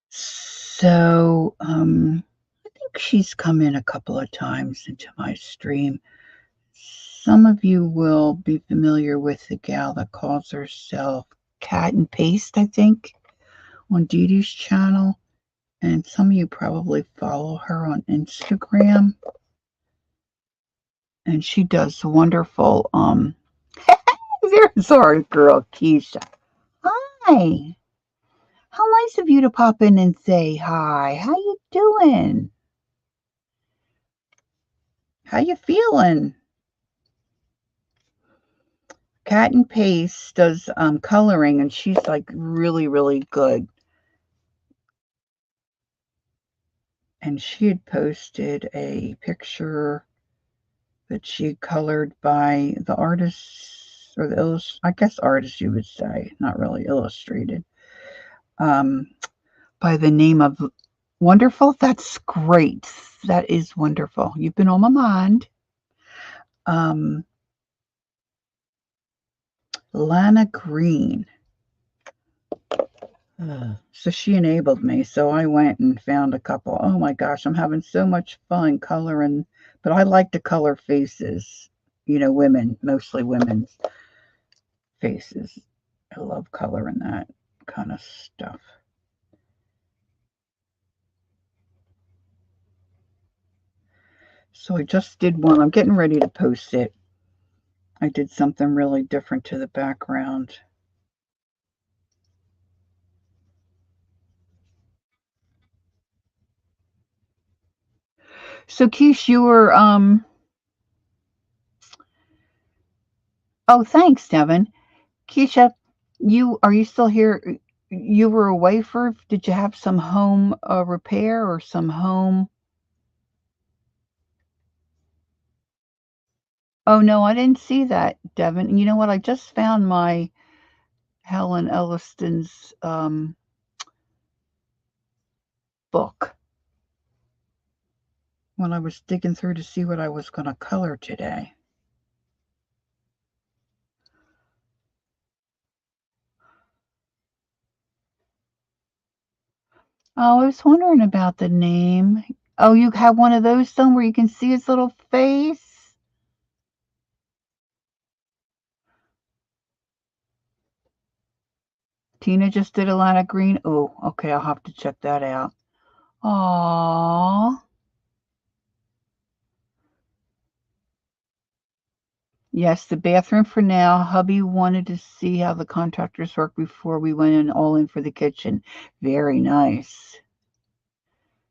So, I think she's come in a couple of times into my stream. Some of you will be familiar with the gal that calls herself Cat and Paste, I think, on Dee Dee's channel. And some of you probably follow her on Instagram. And she does wonderful, there's our girl, Keisha. Hi. How nice of you to pop in and say hi. How you doing? How you feeling? Cat and Paste does coloring, and she's like really, really good. And she had posted a picture that she colored by the artist, or the I guess artist you would say, not really illustrated, by the name of Wonderful. That's great. That is wonderful. You've been on my mind. Um, Lana Green. So she enabled me. So I went and found a couple. Oh my gosh, I'm having so much fun coloring. But I like to color faces, women, mostly women's faces. I love coloring that kind of stuff. So I just did one. I'm getting ready to post it. I did something really different to the background. So Keish, you were oh, thanks, Devin. Keisha, are you still here? You were away did you have some home repair or some home? Oh no, I didn't see that, Devin. And you know what? I just found my Helen Elliston's book when I was digging through to see what I was going to color today. Oh, I was wondering about the name. Oh, you have one of those done where you can see his little face? Tina just did Atlanta Green. Oh, okay, I'll have to check that out. Aww. Yes, the bathroom for now. Hubby wanted to see how the contractors work before we went all in for the kitchen. Very nice.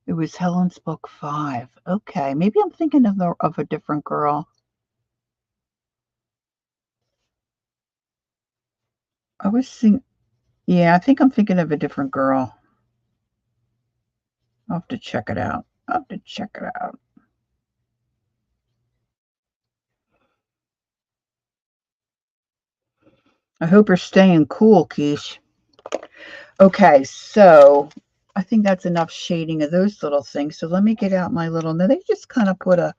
It was Helen's book 5. Okay, maybe I'm thinking of a different girl. I was thinking, yeah, I think I'm thinking of a different girl. I'll have to check it out. I'll have to check it out. I hope you're staying cool, Keish. Okay, so I think that's enough shading of those little things. So let me get out my little, now they just kind of put a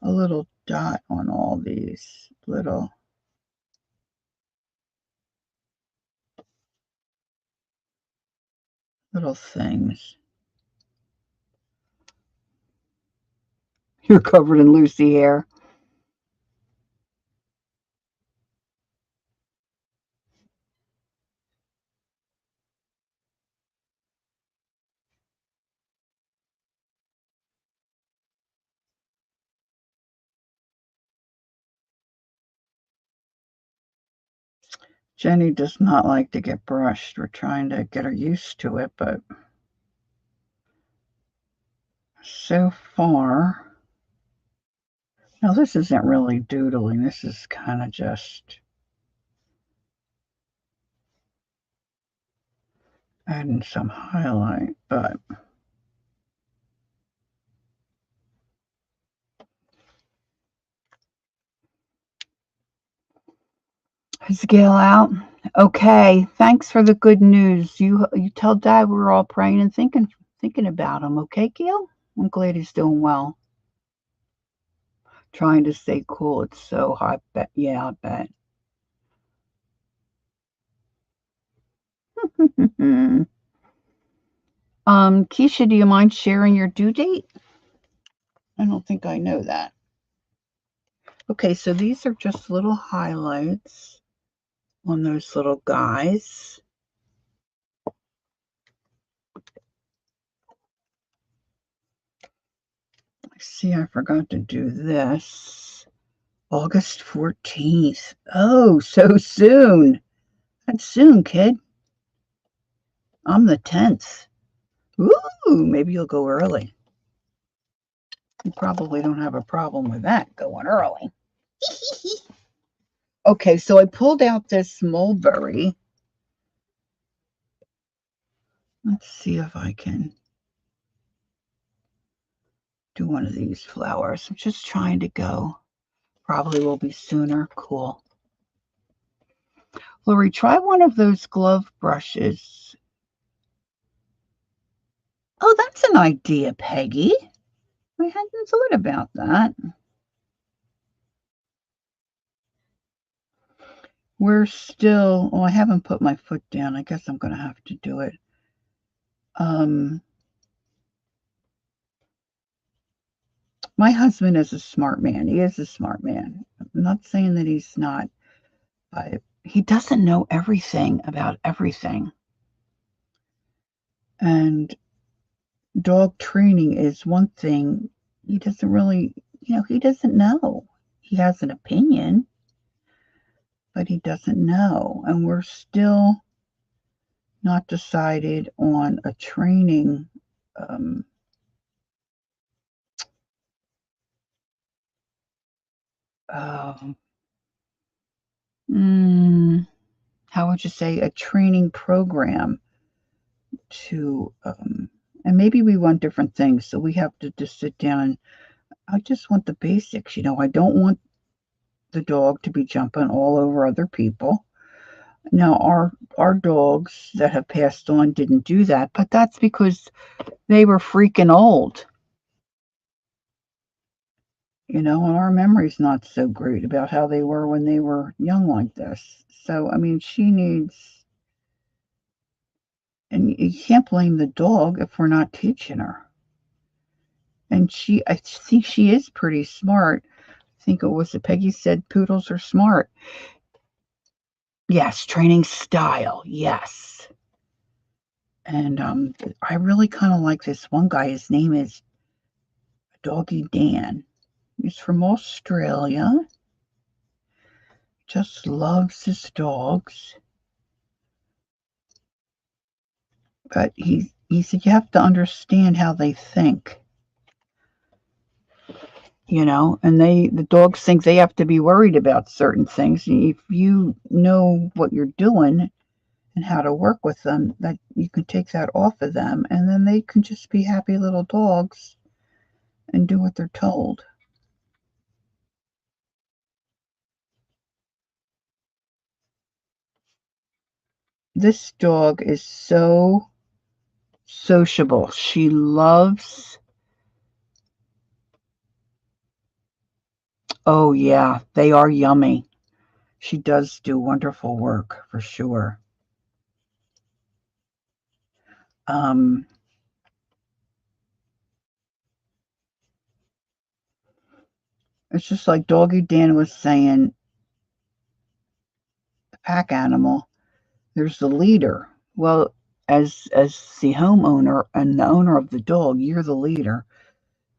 little dot on all these little things. You're covered in Lucy hair. Jenny does not like to get brushed. We're trying to get her used to it, but so far, now this isn't really doodling. This is kind of just adding some highlight, but is Gail out? Okay, thanks for the good news. You tell Dad we're all praying and thinking about him. Okay, Gail? I'm glad he's doing well. Trying to stay cool. It's so hot. Bet yeah, I bet. Keisha, do you mind sharing your due date? I don't think I know that. Okay, so these are just little highlights on those little guys. I see I forgot to do this. August 14th. Oh, so soon. That's soon, kid. I'm the 10th. Ooh, maybe you'll go early. You probably don't have a problem with that going early. Okay, so I pulled out this mulberry. Let's see if I can do one of these flowers. I'm just trying to go. Probably will be sooner. Cool. Lori, try one of those glove brushes. Oh, that's an idea, Peggy. I hadn't thought about that. We're still, oh, I haven't put my foot down. I guess I'm going to have to do it. My husband is a smart man. He is a smart man. I'm not saying that he's not, but he doesn't know everything about everything. And dog training is one thing. He doesn't really, he doesn't know. He has an opinion, but he doesn't know. And we're still not decided on a training. Um, uh, mm, how would you say, a training program to, and maybe we want different things. So we have to just sit down and I just want the basics. I don't want the dog to be jumping all over other people. Now, our dogs that have passed on didn't do that, but that's because they were freaking old, and our memory's not so great about how they were when they were young like this. So, I mean, she needs, and you can't blame the dog if we're not teaching her. And I think she is pretty smart. I think it was Peggy said poodles are smart. Yes, training style. Yes. And I really kind of like this one guy. His name is Doggy Dan. He's from Australia. Just loves his dogs. But he said you have to understand how they think. And the dogs think they have to be worried about certain things. If you know what you're doing and how to work with them, that you can take that off of them, and then they can just be happy little dogs and do what they're told. This dog is so sociable. She loves, oh yeah, they are yummy. She does do wonderful work for sure. Um, it's just like Doggy Dan was saying, the pack animal, there's the leader. Well, as the homeowner and the owner of the dog, you're the leader.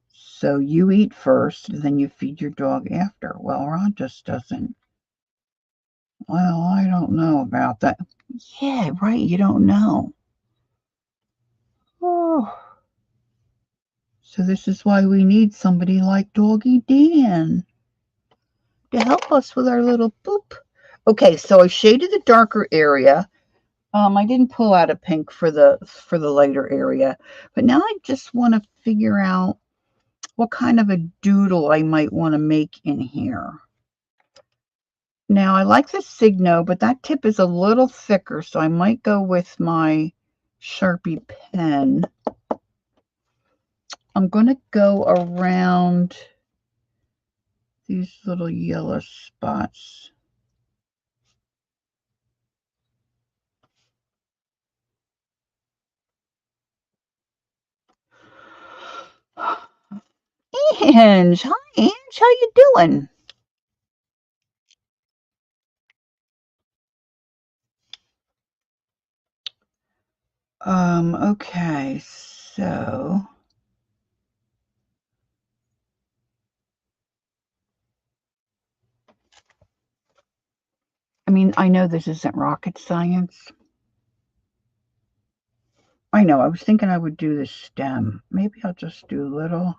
So you eat first, then you feed your dog after. Well, Ron just doesn't. Well, I don't know about that. Yeah, right. You don't know. Oh, so this is why we need somebody like Doggy Dan to help us with our little boop. Okay, so I shaded the darker area. I didn't pull out a pink for the lighter area, but now I just want to figure out what kind of a doodle I might want to make in here. Now I like the Signo, but that tip is a little thicker, so I might go with my Sharpie pen. I'm going to go around these little yellow spots. Ange, hi Ange, how you doing? Okay, so I mean, I know this isn't rocket science. I know, I was thinking I would do the stem. Maybe I'll just do little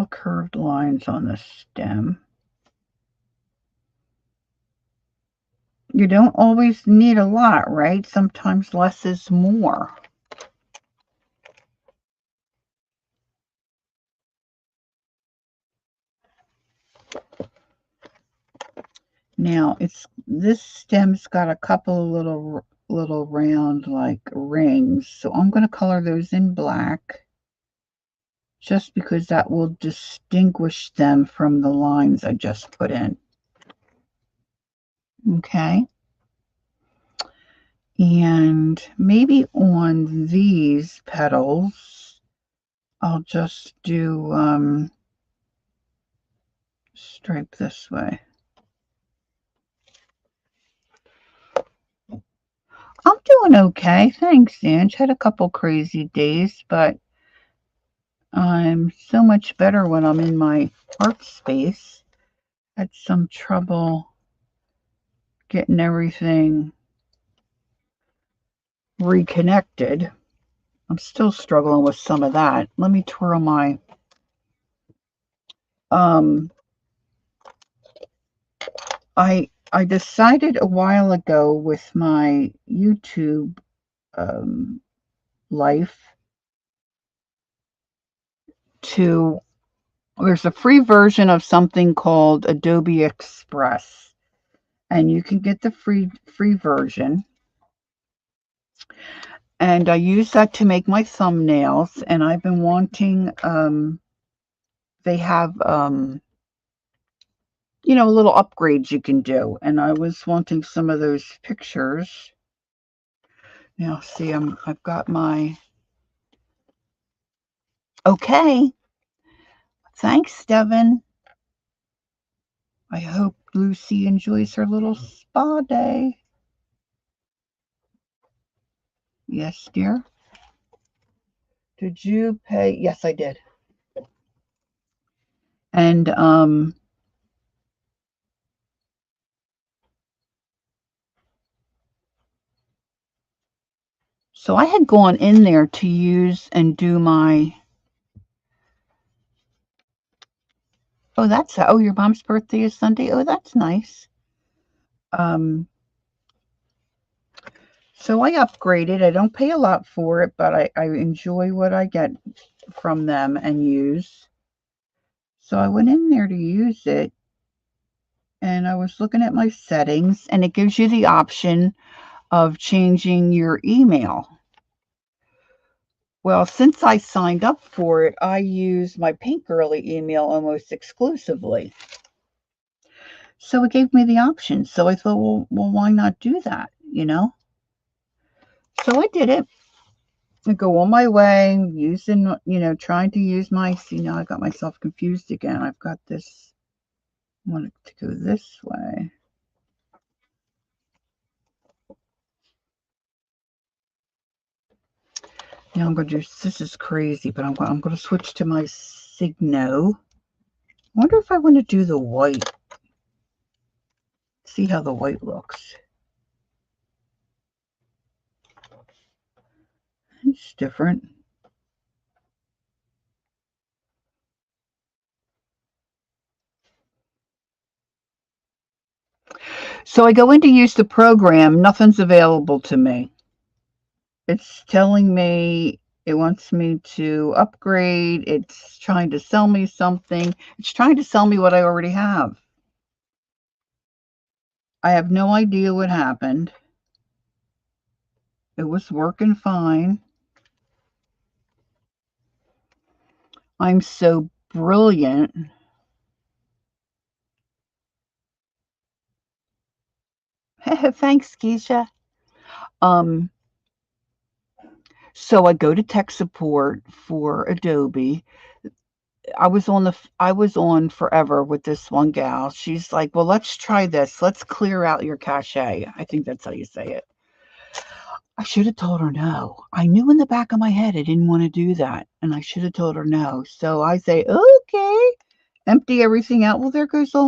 curved lines on the stem. You don't always need a lot, right? Sometimes less is more. Now, this stem's got a couple of little round like rings, so I'm going to color those in black just because that will distinguish them from the lines I just put in. Okay. And maybe on these petals, I'll just do stripe this way. I'm doing okay. Thanks, Ange. Had a couple crazy days, but I'm so much better when I'm in my art space. Had some trouble getting everything reconnected. I'm still struggling with some of that. Let me twirl my um I decided a while ago with my YouTube um life to there's a free version of something called Adobe Express, and you can get the free version, and I use that to make my thumbnails. And I've been wanting they have little upgrades you can do, and I was wanting some of those pictures. Now see, I've got my okay. Thanks, Devin. I hope Lucy enjoys her little spa day. Yes, dear. Did you pay? Yes, I did. And so I had gone in there to use and do my. Oh, your mom's birthday is Sunday. Oh, that's nice. Um, so I upgraded. I don't pay a lot for it, but I enjoy what I get from them and use. So I went in there to use it, and I was looking at my settings, and it gives you the option of changing your email. Well, since I signed up for it, I use my Pink Girly email almost exclusively. So it gave me the option. So I thought, well, why not do that? So I did it. I go on my way, using, trying to use my. See, now I got myself confused again. I've got this. I want it to go this way. Now I'm going to do. This is crazy, but I'm going to switch to my Signo. I wonder if I want to do the white. See how the white looks. It's different. So I go in to use the program. Nothing's available to me. It's telling me it wants me to upgrade. It's trying to sell me something. It's trying to sell me what I already have. I have no idea what happened. It was working fine. I'm so brilliant. Thanks, Keisha. Um, so I go to tech support for Adobe. I was on forever with this one gal. She's like, "Well, let's try this. Let's clear out your cache." I think that's how you say it. I should have told her no. I knew in the back of my head I didn't want to do that, and I should have told her no. So I say, "Okay." Empty everything out. Well, there goes all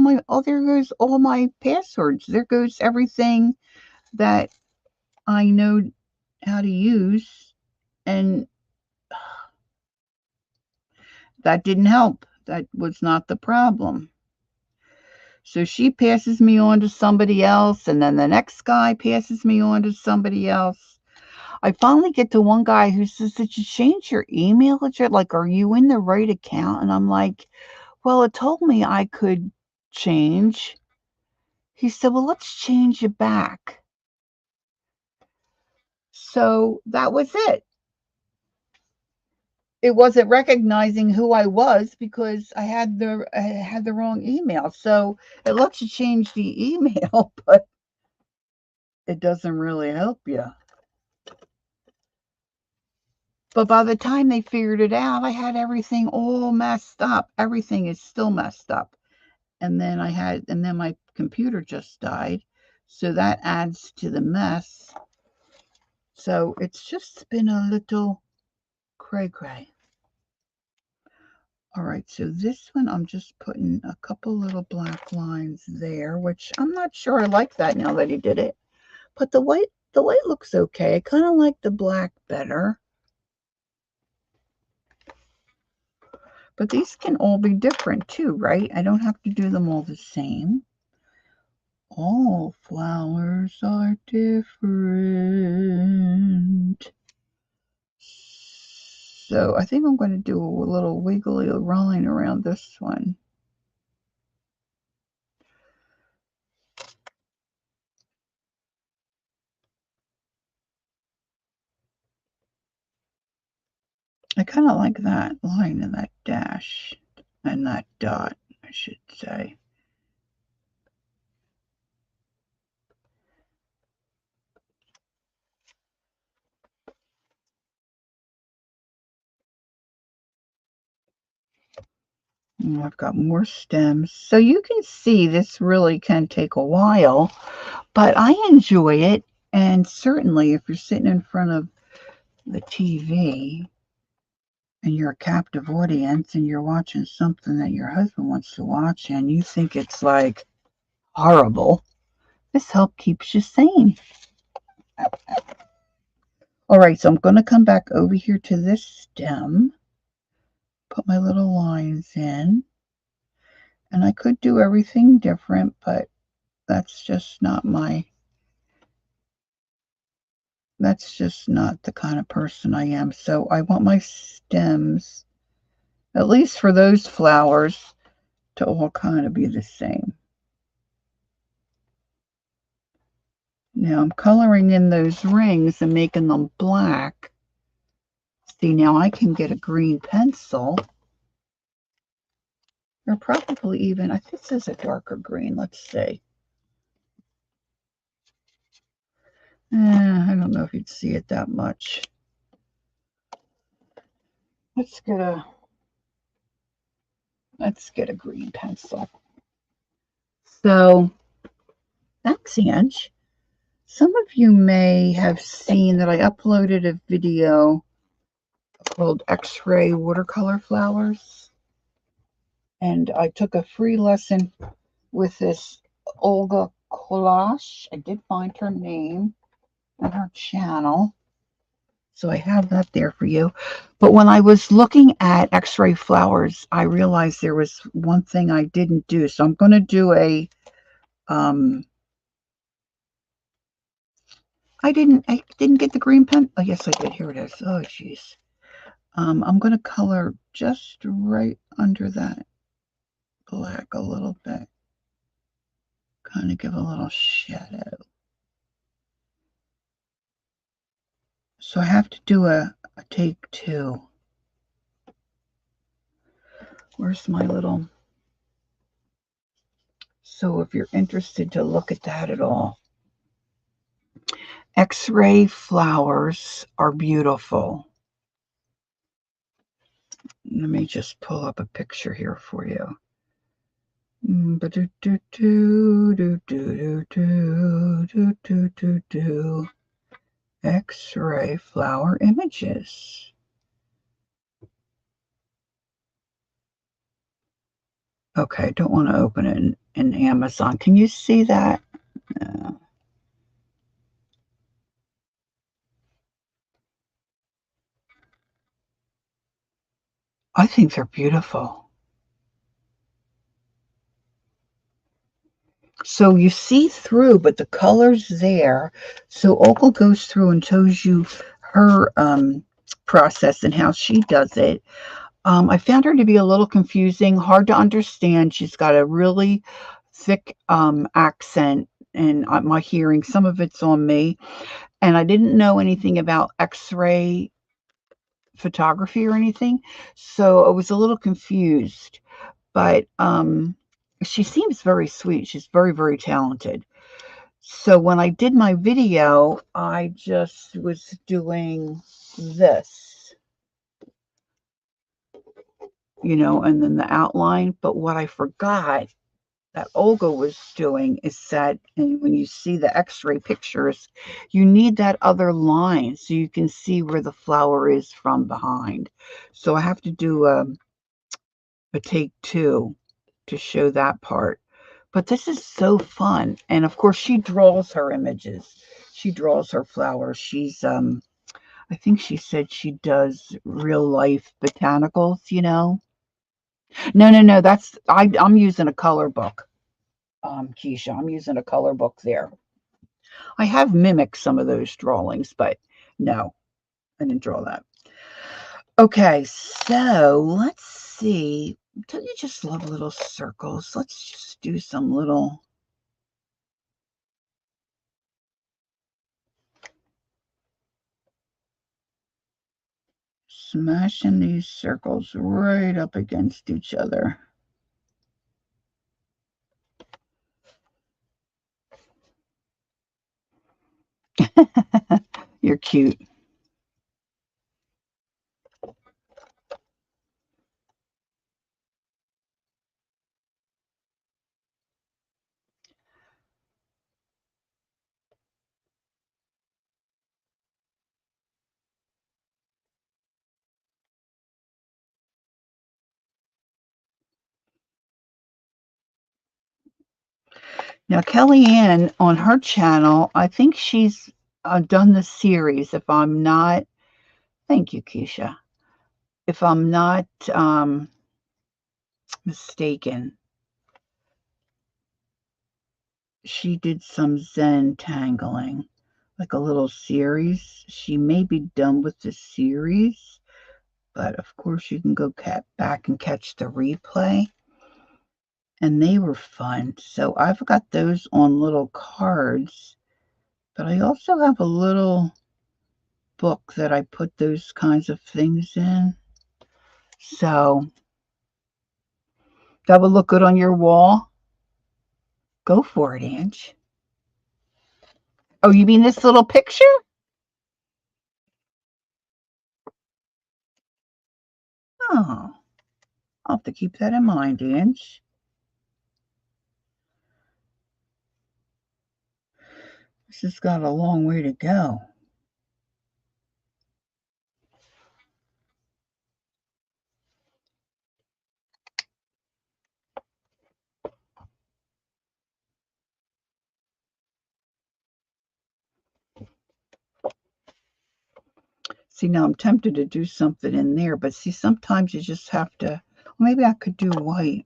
my passwords. There goes everything that I know how to use, and that didn't help. That was not the problem. So she passes me on to somebody else, and then the next guy passes me on to somebody else. I finally get to one guy who says, "Did you change your email address? Like, are you in the right account?" And I'm like, "Well, it told me I could change." He said, "Well, let's change it back." So that was it. It wasn't recognizing who I was because I had the wrong email. So it lets you change the email, but it doesn't really help you. But by the time they figured it out, I had everything all messed up. Everything is still messed up. And then my computer just died. So that adds to the mess. So it's just been a little cray cray. All right, so this one I'm just putting a couple little black lines there, which I'm not sure I like that now that he did it. But the white looks okay. I kind of like the black better. But these can all be different too, right? I don't have to do them all the same. All flowers are different. So I think I'm going to do a little wiggly line around this one. I kind of like that line and that dash and that dot, I should say. And I've got more stems. So you can see this really can take a while, but I enjoy it. And certainly if you're sitting in front of the TV and you're a captive audience and you're watching something that your husband wants to watch and you think it's like horrible, this help keeps you sane. All right, so I'm going to come back over here to this stem, put my little lines in, and I could do everything different, but that's just not the kind of person I am. So I want my stems, at least for those flowers, to all kind of be the same. Now I'm coloring in those rings and making them black. See, now I can get a green pencil. Or probably even, I think this is a darker green. Let's see. I don't know if you'd see it that much. Let's get a green pencil. So, thanks, Ange. Some of you may have seen that I uploaded a video called X-Ray Watercolor Flowers. And I took a free lesson with this Olga Kolash. I did find her name and her channel. So I have that there for you. But when I was looking at X-Ray Flowers, I realized there was one thing I didn't do. So I'm going to do a, I didn't get the green pen. Oh, yes, I did. Here it is. Oh, jeez. I'm going to color just right under that black a little bit. Kind of give a little shadow. So I have to do a take two. Where's my little... So if you're interested to look at that at all, X-ray flowers are beautiful. Let me just pull up a picture here for you. X-ray flower images. Okay, I don't want to open it in Amazon. Can you see that? I think they're beautiful. So you see through, but the color's there. So Opal goes through and shows you her process and how she does it. I found her to be a little confusing, hard to understand. She's got a really thick accent, and my hearing, some of it's on me. And I didn't know anything about X-ray photography or anything, so I was a little confused. But she seems very sweet. She's very, very talented. So when I did my video, I just was doing this, and then the outline. But what I forgot that Olga was doing is that, and when you see the X-ray pictures, you need that other line so you can see where the flower is from behind. So I have to do a take two to show that part. But this is so fun. And of course, she draws her images. She draws her flowers. She's, I think she said she does real life botanicals. No. I'm using a color book. Keisha, I'm using a color book there. I have mimicked some of those drawings, but no, I didn't draw that. Okay, so let's see. Don't you just love little circles? Let's just do some little... Smashing these circles right up against each other. You're cute. Now, Kellyanne, on her channel, I think she's done the series, if I'm not... Thank you, Keisha. If I'm not mistaken, she did some Zen tangling, like a little series. She may be done with the series, but of course you can go back and catch the replay. and they were fun. So I've got those on little cards, but I also have a little book that I put those kinds of things in. So that would look good on your wall. Go for it, Ange. Oh, you mean this little picture? Oh, I'll have to keep that in mind, Ange. This has got a long way to go. See, now I'm tempted to do something in there, but see, sometimes you just have to. Maybe I could do white.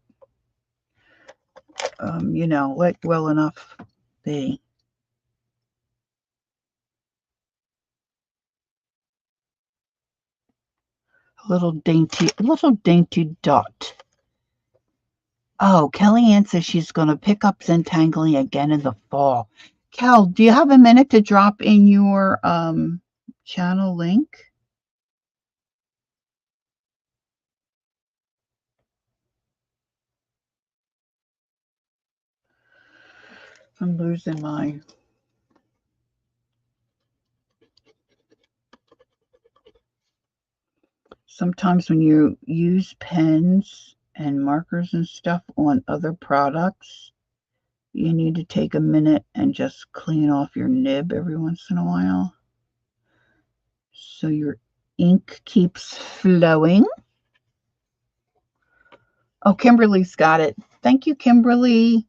Let well enough be. A little dainty dot. Oh, Kellyanne says she's going to pick up Zentangling again in the fall. Cal, do you have a minute to drop in your channel link? I'm losing my. Sometimes when you use pens and markers and stuff on other products, you need to take a minute and just clean off your nib every once in a while so your ink keeps flowing. Oh, Kimberly's got it. Thank you, Kimberly.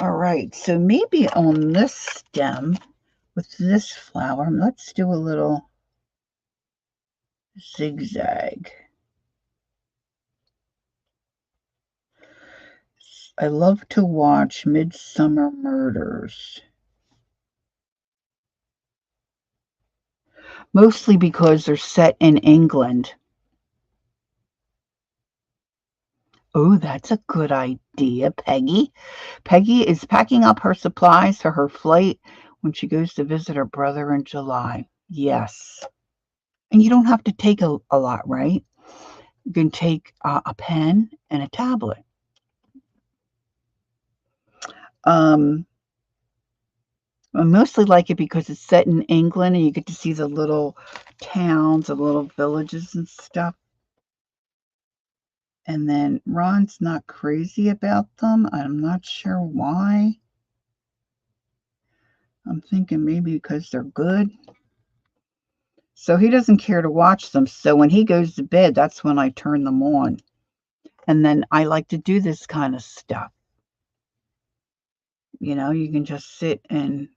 All right, so maybe on this stem with this flower, let's do a little zigzag. I love to watch Midsummer Murders. Mostly because they're set in England. Oh, that's a good idea, Peggy. Peggy is packing up her supplies for her flight when she goes to visit her brother in July. Yes. And you don't have to take a lot, right? You can take a pen and a tablet. I mostly like it because it's set in England and you get to see the little towns, the little villages and stuff. And then Ron's not crazy about them. I'm not sure why. I'm thinking maybe because they're good. So he doesn't care to watch them. So when he goes to bed, that's when I turn them on. And then I like to do this kind of stuff. You can just sit and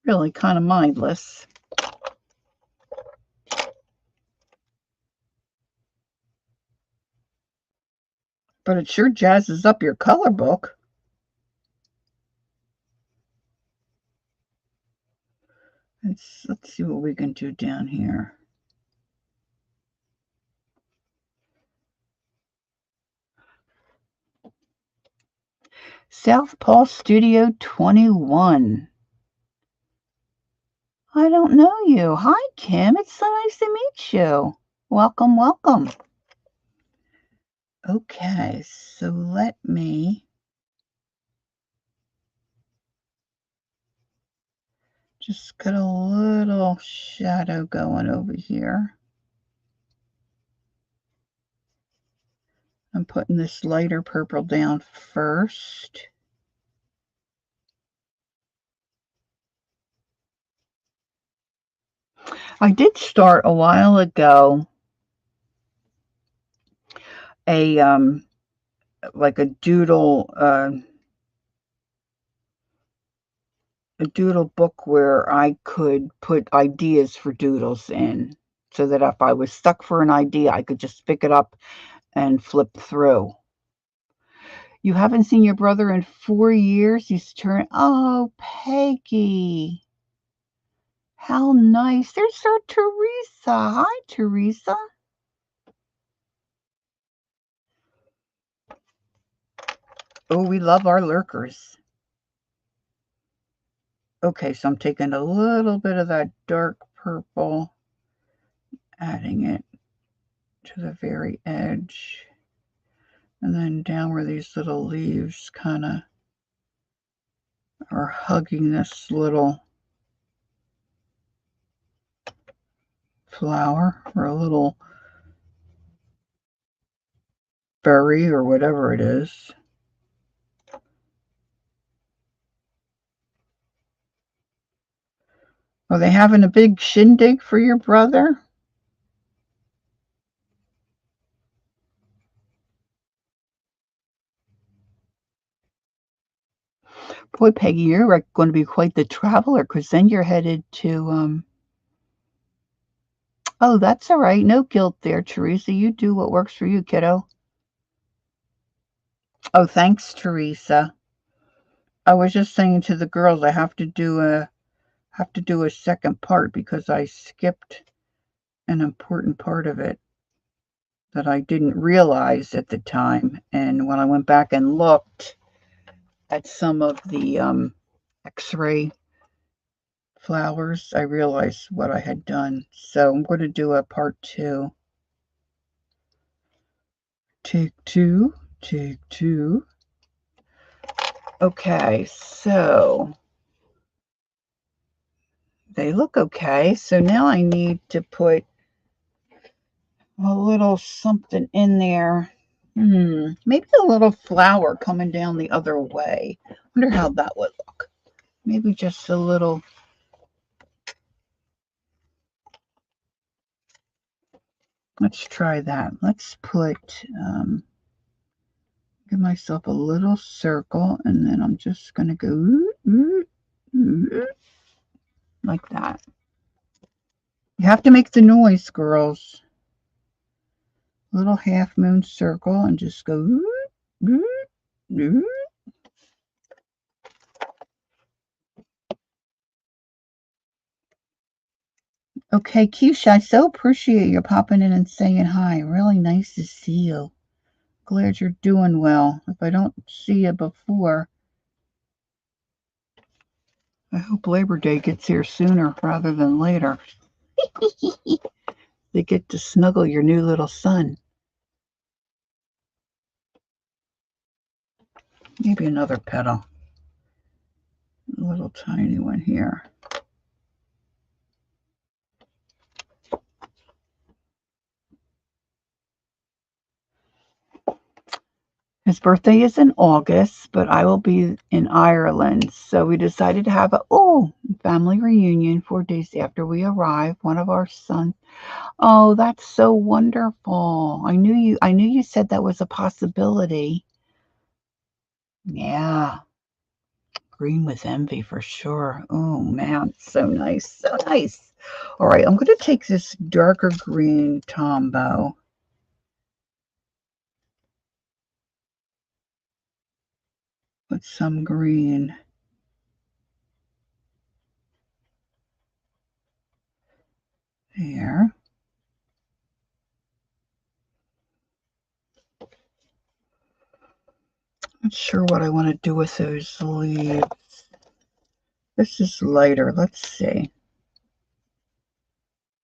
really kind of mindless. But it sure jazzes up your color book. Let's see what we can do down here. Southpaw Studio 21. I don't know you. Hi, Kim. It's so nice to meet you. Welcome, welcome. Okay, so let me just get a little shadow going over here. I'm putting this lighter purple down first. I did start a while ago a like a doodle book where I could put ideas for doodles in so that if I was stuck for an idea, I could just pick it up and flip through. You haven't seen your brother in 4 years? He's turned. Oh, Peggy. How nice. There's our Teresa. Hi, Teresa. Oh, we love our lurkers. Okay, so I'm taking a little bit of that dark purple, adding it to the very edge, and then down where these little leaves kind of are hugging this little flower or a little berry or whatever it is. Are they having a big shindig for your brother? Boy, Peggy, you're like going to be quite the traveler because then you're headed to, oh, that's all right. No guilt there, Teresa. You do what works for you, kiddo. Oh, thanks, Teresa. I was just saying to the girls I have to do a second part because I skipped an important part of it that I didn't realize at the time. And when I went back and looked at some of the X-ray flowers, I realized what I had done. So I'm going to do a part two. Take two, take two. Okay, so they look okay. So now I need to put a little something in there. Maybe a little flower coming down the other way. Wonder how that would look. Maybe just a little. Let's try that. Let's give myself a little circle, and then I'm just going to go like that. You have to make the noise, girls. Little half moon circle and just go. Okay, Keisha, I so appreciate you popping in and saying hi. Really nice to see you. Glad you're doing well. If I don't see you before, I hope Labor Day gets here sooner rather than later. They get to snuggle your new little son. Maybe another petal. A little tiny one here. His birthday is in August, but I will be in Ireland. So we decided to have a family reunion 4 days after we arrive. One of our sons. Oh, that's so wonderful. I knew you said that was a possibility. Yeah. Green with envy for sure. Oh man, so nice. So nice. All right, I'm gonna take this darker green Tombow. Put some green there. Not sure what I want to do with those leaves. This is lighter. Let's see.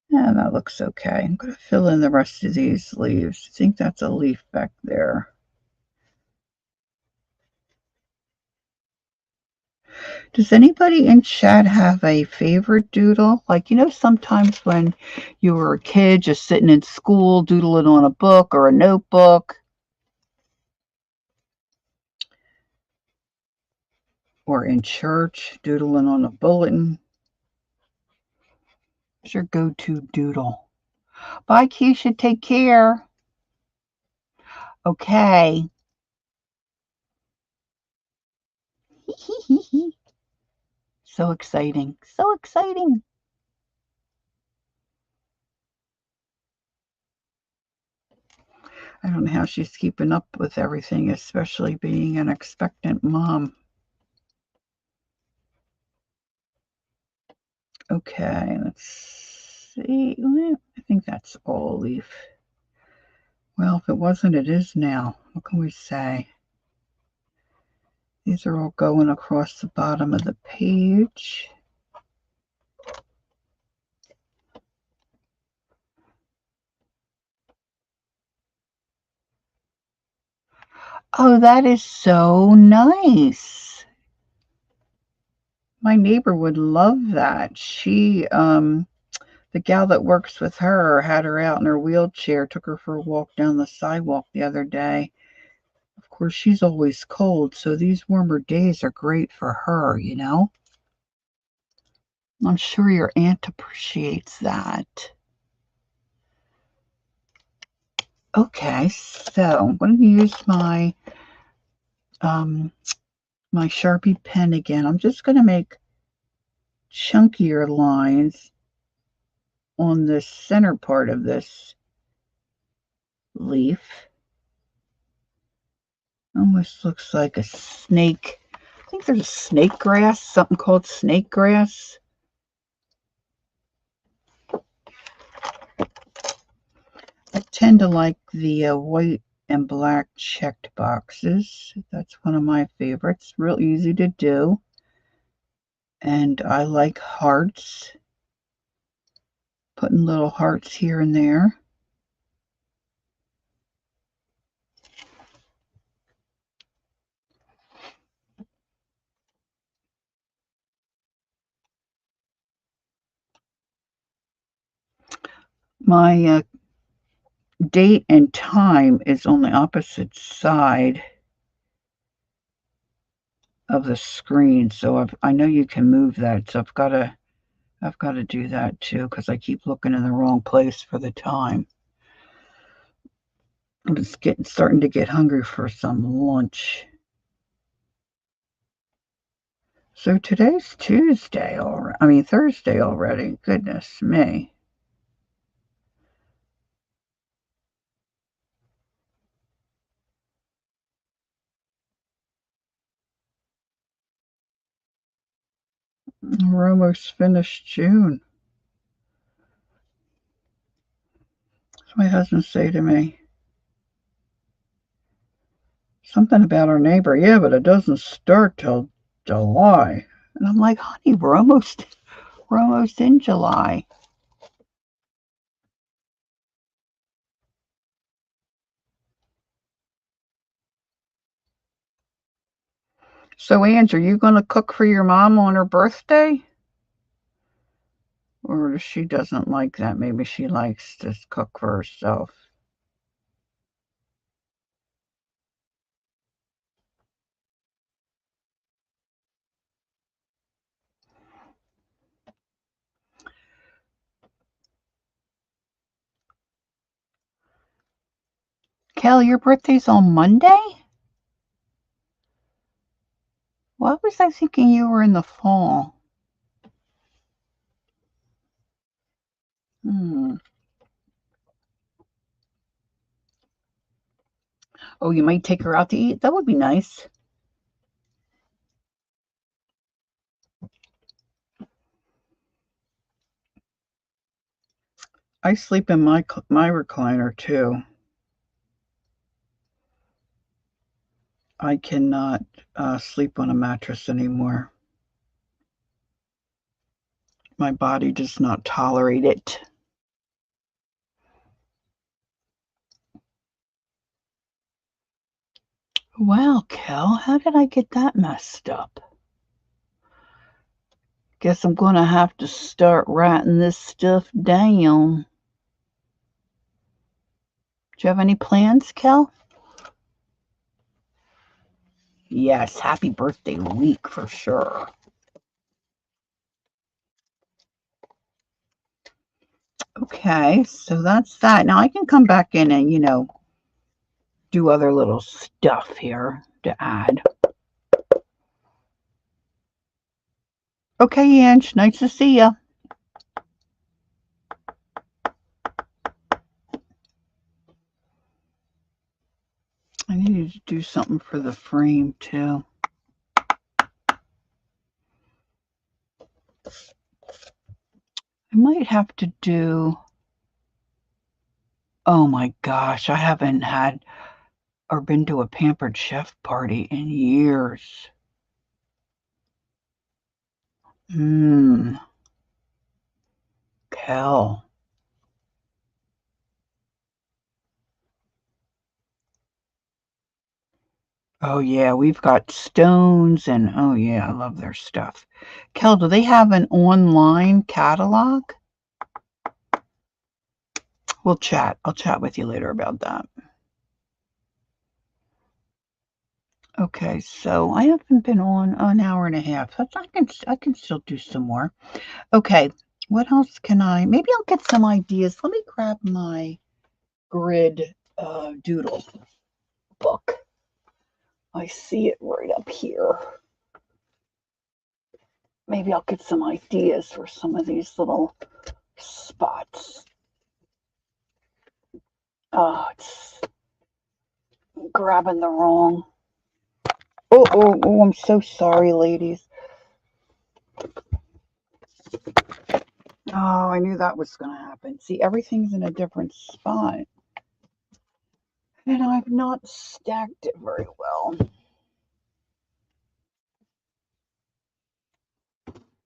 Yeah, that looks okay. I'm going to fill in the rest of these leaves. I think that's a leaf back there. Does anybody in chat have a favorite doodle? Like, sometimes when you were a kid just sitting in school doodling on a book or a notebook or in church doodling on a bulletin. What's your go-to doodle? Bye, Keisha. Take care. Okay. So exciting. So exciting. I don't know how she's keeping up with everything, especially being an expectant mom. Okay, let's see. I think that's all leaf. Well, if it wasn't, it is now. What can we say? These are all going across the bottom of the page. Oh, that is so nice. My neighbor would love that. The gal that works with her had her out in her wheelchair, took her for a walk down the sidewalk the other day. Of course, she's always cold, so these warmer days are great for her, you know? I'm sure your aunt appreciates that. Okay, so I'm going to use um, my Sharpie pen again. I'm just going to make chunkier lines on the center part of this leaf. Almost looks like a snake. I think there's a snake grass, something called snake grass. I tend to like the white and black checked boxes. That's one of my favorites. Real easy to do. And I like hearts. Putting little hearts here and there. My date and time is on the opposite side of the screen, so I know you can move that. So I've got to do that too because I keep looking in the wrong place for the time. I'm just starting to get hungry for some lunch. So today's Tuesday already. I mean Thursday already. Goodness me. We're almost finished June. So my husband say to me, something about our neighbor. Yeah, but it doesn't start till July. And I'm like, honey, we're almost in July. So, Ange, are you going to cook for your mom on her birthday? Or she doesn't like that? Maybe she likes to cook for herself. Kel, your birthday's on Monday? Why was I thinking you were in the fall? Hmm. Oh, you might take her out to eat? That would be nice. I sleep in my recliner too. I cannot sleep on a mattress anymore. My body does not tolerate it. Wow, Kel, how did I get that messed up? Guess I'm going to have to start writing this stuff down. Do you have any plans, Kel? Yes, happy birthday week for sure. Okay, so that's that. Now I can come back in and, do other little stuff here to add. Okay, Ange, nice to see you. I needed to do something for the frame too. I might have to do. Oh my gosh, I haven't had or been to a Pampered Chef party in years. Mmm. Kel. Oh yeah, we've got stones and oh yeah, I love their stuff. Kel, do they have an online catalog? We'll chat. I'll chat with you later about that. Okay, so I haven't been on an hour and a half. I can still do some more. Okay, what else can I? Maybe I'll get some ideas. Let me grab my grid doodle book. I see it right up here. Maybe I'll get some ideas for some of these little spots. Oh, it's grabbing the wrong. Oh, I'm so sorry, ladies. Oh, I knew that was going to happen. See, everything's in a different spot. And I've not stacked it very well.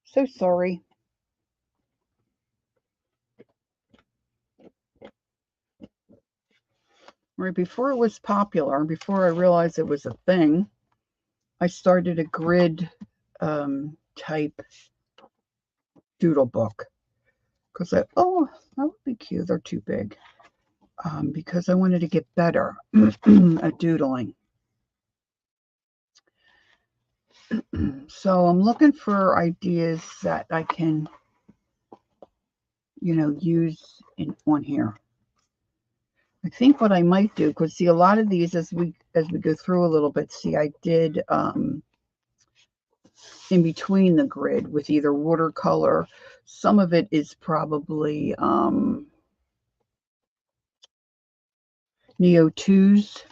So sorry. Right before it was popular, before I realized it was a thing, I started a grid type doodle book. Because that would be cute. They're too big. Because I wanted to get better at doodling. So I'm looking for ideas that I can, use on here. I think what I might do, because see, a lot of these as we go through a little bit, see, I did in between the grid with either watercolor. Some of it is probably Neo 2s.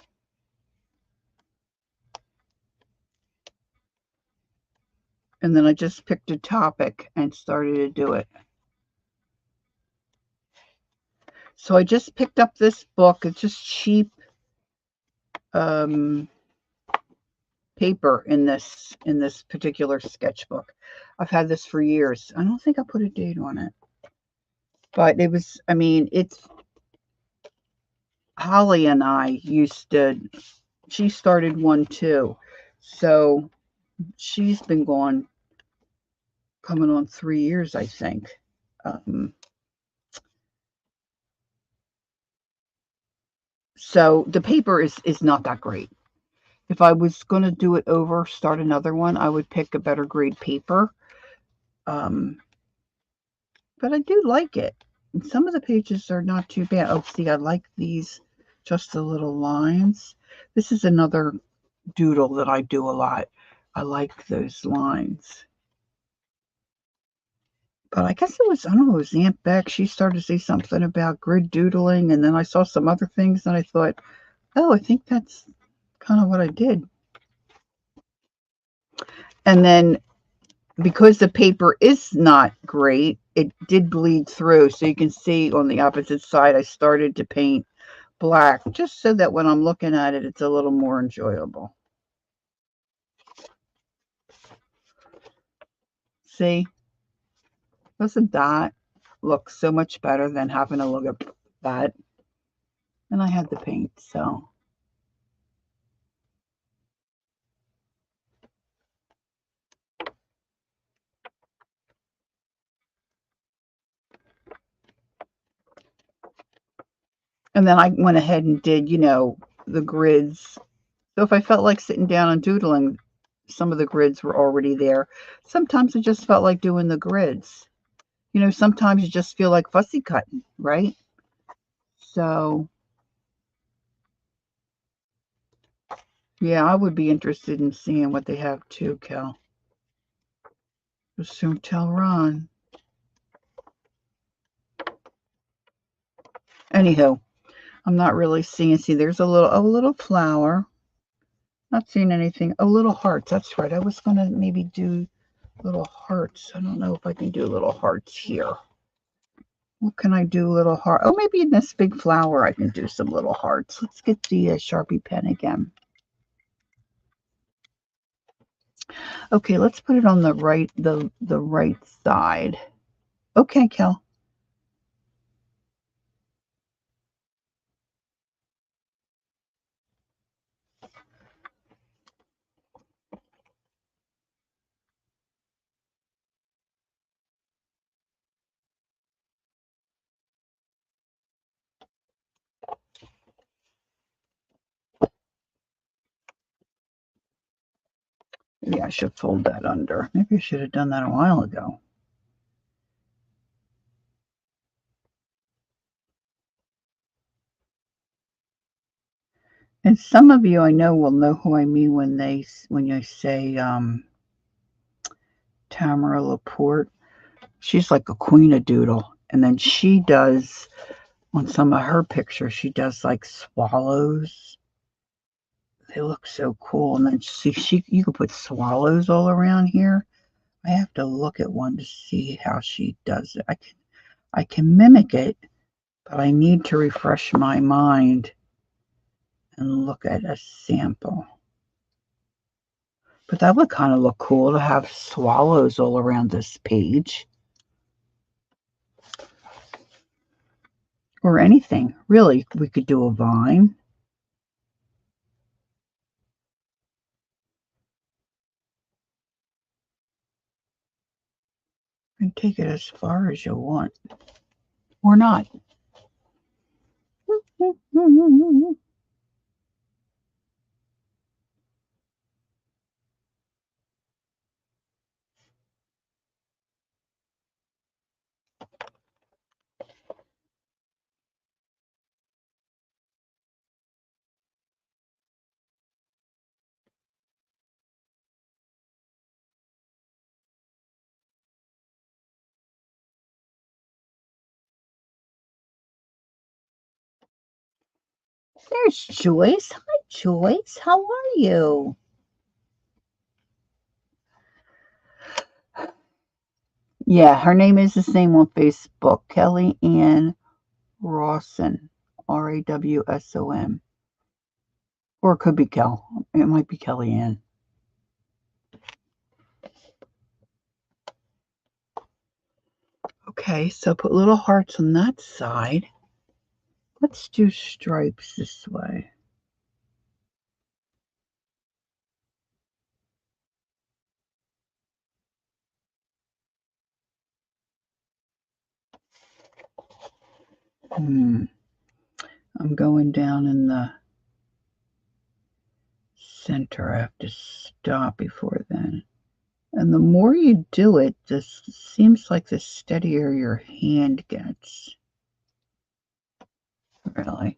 And then I just picked a topic and started to do it. So I just picked up this book. It's just cheap paper in this particular sketchbook. I've had this for years. I don't think I put a date on it. But it was, I mean, it's Holly and I she started one too. So she's been gone coming on 3 years, I think. So the paper is not that great. If I was going to do it over, start another one, I would pick a better grade paper. But I do like it. And some of the pages are not too bad. Oh, see, I like these, just the little lines. This is another doodle that I do a lot. I like those lines. But I guess I don't know, it was Aunt Beck. She started to say something about grid doodling, and then I saw some other things, and I thought, oh, I think that's kind of what I did. And then because the paper is not great, it did bleed through. So you can see on the opposite side, I started to paint black just so that when I'm looking at it, it's a little more enjoyable. See, doesn't that look so much better than having to look at that? And I had the paint, so. And then I went ahead and did, the grids. So if I felt like sitting down and doodling, some of the grids were already there. Sometimes I just felt like doing the grids. Sometimes you just feel like fussy cutting, right? So, yeah, I would be interested in seeing what they have too, Kel. Just soon tell Ron. Anywho, I'm not really seeing. See, there's a little flower. Not seeing anything. Oh, little hearts. That's right. I was gonna maybe do little hearts. I don't know if I can do little hearts here. What can I do? Little heart. Oh, maybe in this big flower I can do some little hearts. Let's get the Sharpie pen again. Okay, let's put it on the right side. Okay, Kel. Maybe I should fold that under. Maybe I should have done that a while ago. And some of you I know will know who I mean when you say Tamara Laporte. She's like a queen of doodle. And then she does on some of her pictures, she does like swallows. They look so cool. And then she you can put swallows all around here. I have to look at one to see how she does it. I can mimic it, but I need to refresh my mind and look at a sample. But that would kind of look cool to have swallows all around this page. Or anything. Really, we could do a vine. And take it as far as you want. Or not. There's Joyce. Hi, Joyce. How are you? Yeah, her name is the same on Facebook. Kelly Ann Rawson. Rawson. Or it could be Kel. It might be Kelly Ann. Okay, so put little hearts on that side. Let's do stripes this way. I'm going down in the center. I have to stop before then. And the more you do it, this seems like the steadier your hand gets. Really.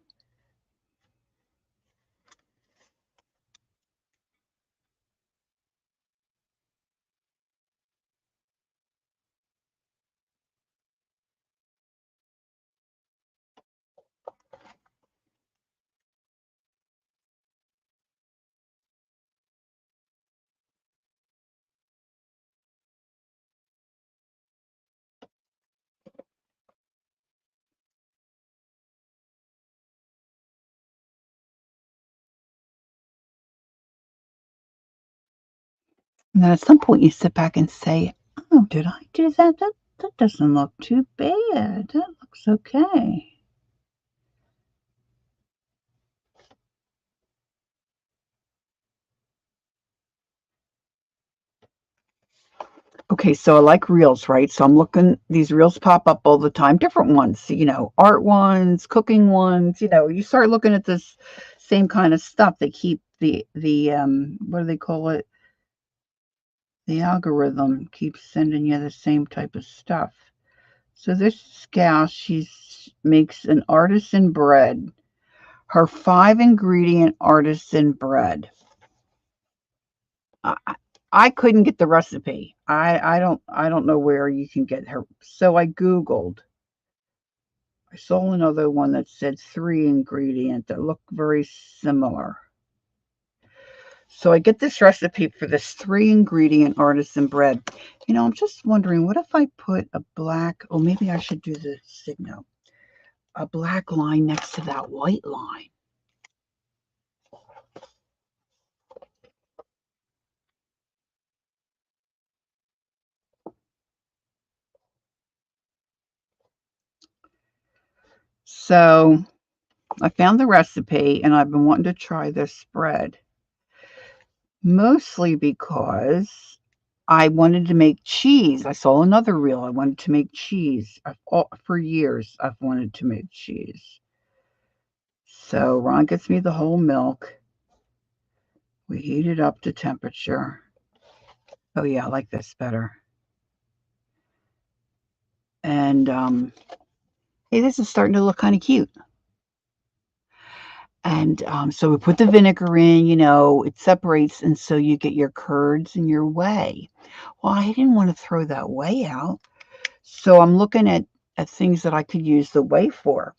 And then at some point you sit back and say, oh, did I do that? That doesn't look too bad. That looks okay. Okay, so I like reels, right? So I'm looking, these reels pop up all the time, different ones, art ones, cooking ones, you start looking at this same kind of stuff. They keep the what do they call it? The algorithm keeps sending you the same type of stuff. So this gal, she makes an artisan bread. Her 5-ingredient artisan bread. I, I couldn't get the recipe. I don't know where you can get her. So I Googled. I saw another one that said 3-ingredient that looked very similar. So I get this recipe for this 3-ingredient artisan bread. I'm just wondering, what if I put a black, oh, maybe I should do the signal, a black line next to that white line. So I found the recipe and I've been wanting to try this bread, mostly because I wanted to make cheese. I saw another reel. I wanted to make cheese. For years, I've wanted to make cheese. So Ron gets me the whole milk. We heat it up to temperature. Oh yeah, I like this better. And hey, this is starting to look kind of cute. And so we put the vinegar in, it separates, and so you get your curds and your whey. Well, I didn't want to throw that whey out, so I'm looking at things that I could use the whey for.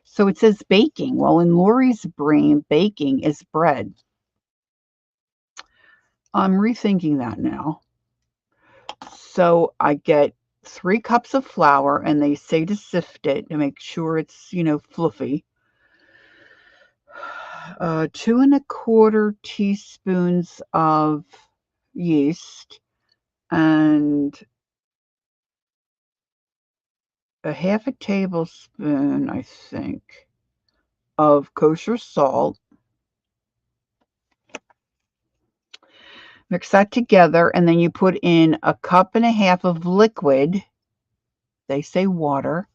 So it says baking. Well, in Lori's brain, baking is bread. I'm rethinking that now. So I get 3 cups of flour, and they say to sift it to make sure it's, fluffy. 2 1/4 teaspoons of yeast and a 1/2 tablespoon, I think, of kosher salt. Mix that together, and then you put in 1.5 cups of liquid. They say water,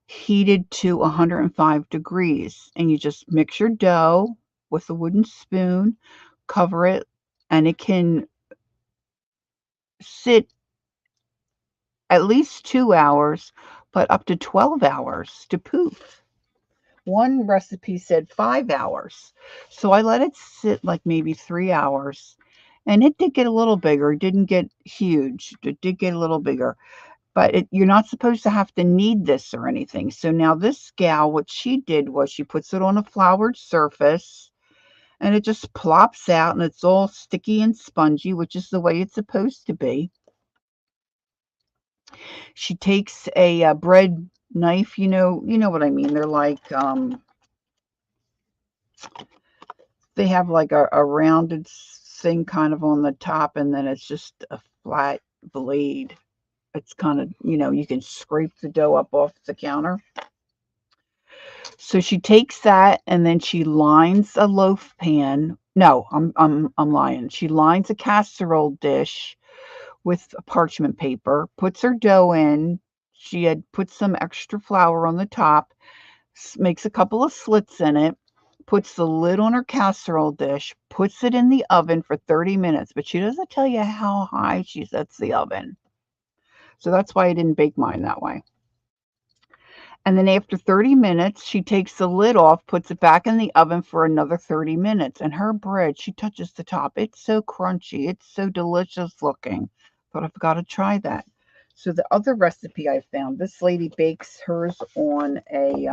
heated to 105 degrees. And you just mix your dough with a wooden spoon, cover it, and it can sit at least 2 hours, but up to 12 hours to poof. One recipe said 5 hours. So I let it sit like maybe 3 hours. And it did get a little bigger. It didn't get huge. It did get a little bigger. But you're not supposed to have to knead this or anything. So now this gal, what she did was she puts it on a floured surface and it just plops out and it's all sticky and spongy, which is the way it's supposed to be. She takes a bread knife, you know what I mean. They're like they have like a rounded thing kind of on the top, and then it's just a flat blade. It's kind of, you can scrape the dough up off the counter. So she takes that and then she lines a loaf pan. No, I'm lying. She lines a casserole dish with parchment paper, puts her dough in. She had put some extra flour on the top, makes a couple of slits in it, puts the lid on her casserole dish, puts it in the oven for 30 minutes, but she doesn't tell you how high she sets the oven. So that's why I didn't bake mine that way. And then after 30 minutes, she takes the lid off, puts it back in the oven for another 30 minutes. And her bread, she touches the top. It's so crunchy. It's so delicious looking. But I've got to try that. So the other recipe I found, this lady bakes hers on a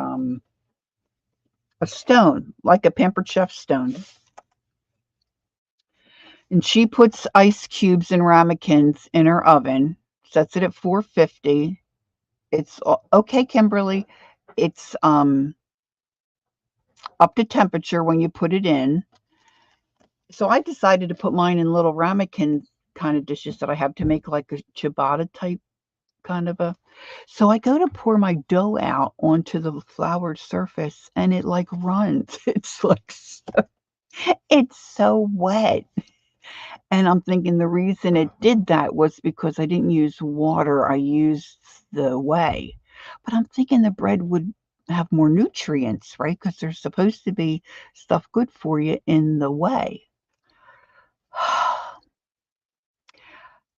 stone, like a Pampered Chef stone. And she puts ice cubes and ramekins in her oven, sets it at 450. It's okay, Kimberly. It's up to temperature when you put it in. So I decided to put mine in little ramekin kind of dishes that I have to make like a ciabatta type kind of a. So I go to pour my dough out onto the floured surface and it like runs. It's like it's so wet. And I'm thinking the reason it did that was because I didn't use water. I used the whey. But I'm thinking the bread would have more nutrients, right? Because there's supposed to be stuff good for you in the whey.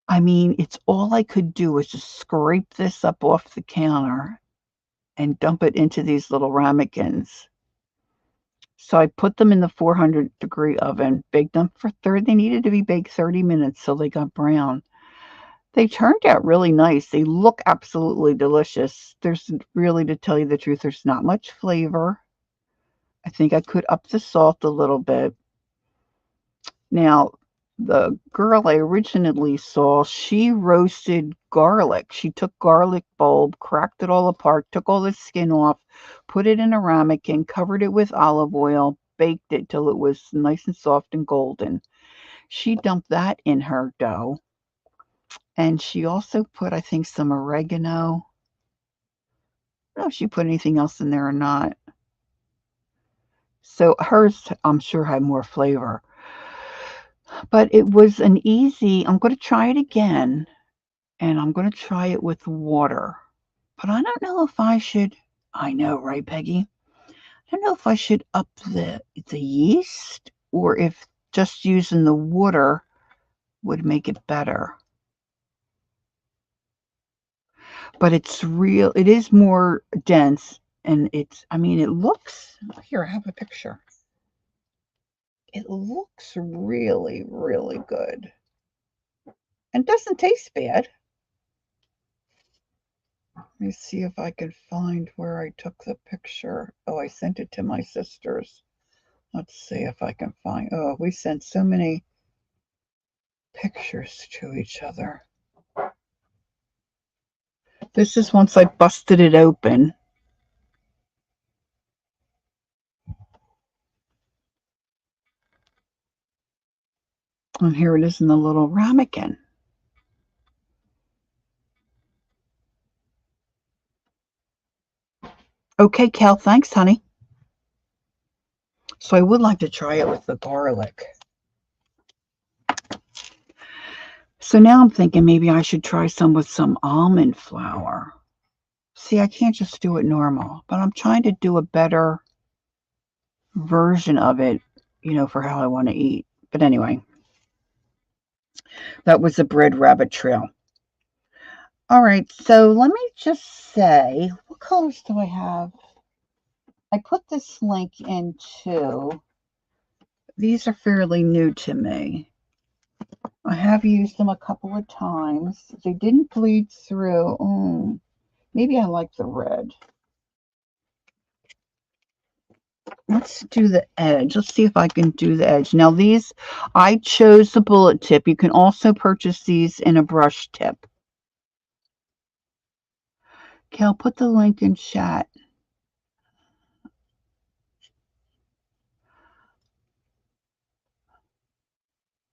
I mean, it's all I could do was just scrape this up off the counter and dump it into these little ramekins. So I put them in the 400-degree oven, baked them for 30. They needed to be baked 30 minutes so they got brown. They turned out really nice. They look absolutely delicious. There's really, to tell you the truth, there's not much flavor. I think I could up the salt a little bit. Now, the girl I originally saw, she roasted garlic. She took garlic bulb, cracked it all apart, took all the skin off, put it in a ramekin, covered it with olive oil, baked it till it was nice and soft and golden. She dumped that in her dough, and she also put, I think, some oregano. I don't know if she put anything else in there or not. So hers, I'm sure, had more flavor. But it was an easy, I'm going to try it again, and I'm going to try it with water. But I don't know if I should, I know, right, Peggy? I don't know if I should up the yeast or if just using the water would make it better. But it's real, it is more dense, and it's, I mean, it looks, here, I have a picture. It looks really, really good. And doesn't taste bad. Let me see if I can find where I took the picture. Oh, I sent it to my sisters. Let's see if I can find. Oh, we sent so many pictures to each other. This is once I busted it open. And here it is in the little ramekin. Okay, Cal, thanks, honey. So I would like to try it with the garlic. So now I'm thinking maybe I should try some with some almond flour. See, I can't just do it normal, but I'm trying to do a better version of it, for how I want to eat. But anyway, that was the bread rabbit trail. All right, so let me just say, what colors do I have? I put this link into, these are fairly new to me. I have used them a couple of times. They didn't bleed through. Maybe I like the red. Let's do the edge. Let's see if I can do the edge. Now these, I chose the bullet tip. You can also purchase these in a brush tip. Okay, I'll put the link in chat.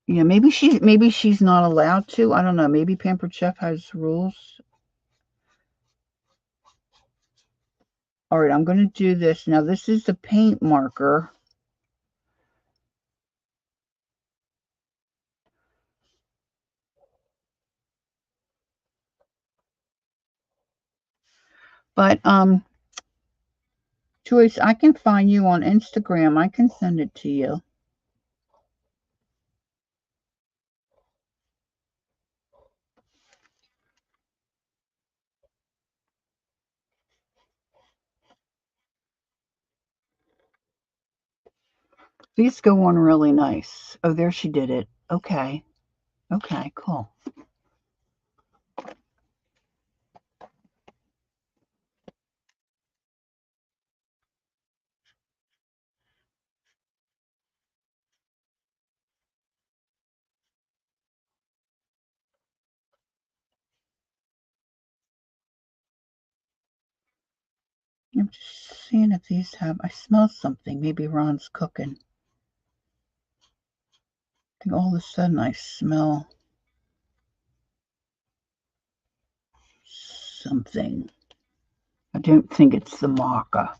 Yeah, maybe she's not allowed to. I don't know. Maybe Pampered Chef has rules. All right, I'm going to do this. Now this is the paint marker. But Joyce, I can find you on Instagram. I can send it to you. These go on really nice. Oh, there she did it. Okay. Okay, cool. I'm just seeing if these have, I smell something. Maybe Ron's cooking. I think all of a sudden I smell something. I don't think it's the maca.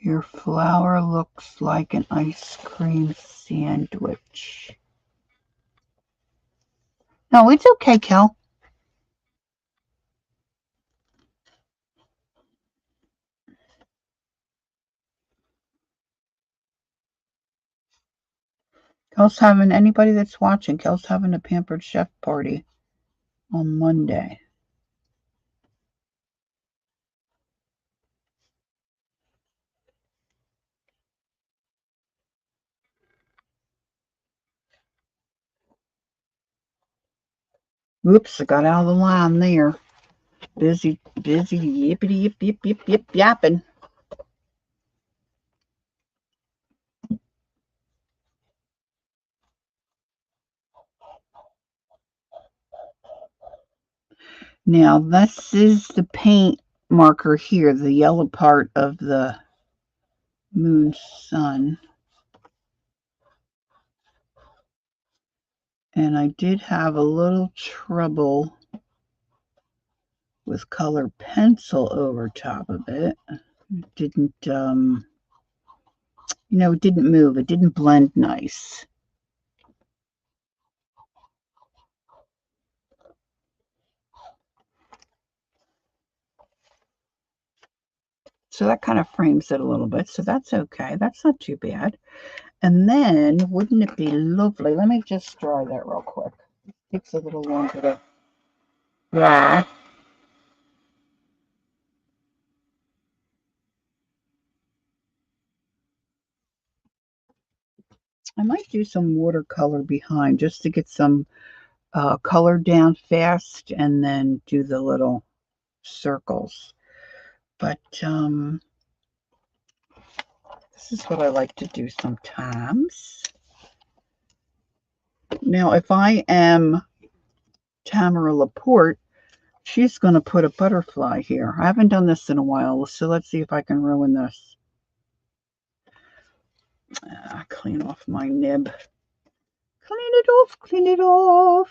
Your flour looks like an ice cream sandwich. No, it's okay, Kel. Kel's having, anybody that's watching, Kel's having a Pampered Chef party on Monday. Oops, I got out of the line there. Busy, yippity, yip, yip, yip, yip, yip, yapping. Now, this is the paint marker here, the yellow part of the moon sun. And I did have a little trouble with color pencil over top of it. It didn't, it didn't move. It didn't blend nice. So that kind of frames it a little bit. So that's okay. That's not too bad. And then, wouldn't it be lovely? Let me just dry that real quick. It takes a little longer to dry. I might do some watercolor behind just to get some color down fast and then do the little circles. But this is what I like to do sometimes. Now, if I am Tamara Laporte, she's going to put a butterfly here. I haven't done this in a while, so let's see if I can ruin this. Clean off my nib. Clean it off, clean it off.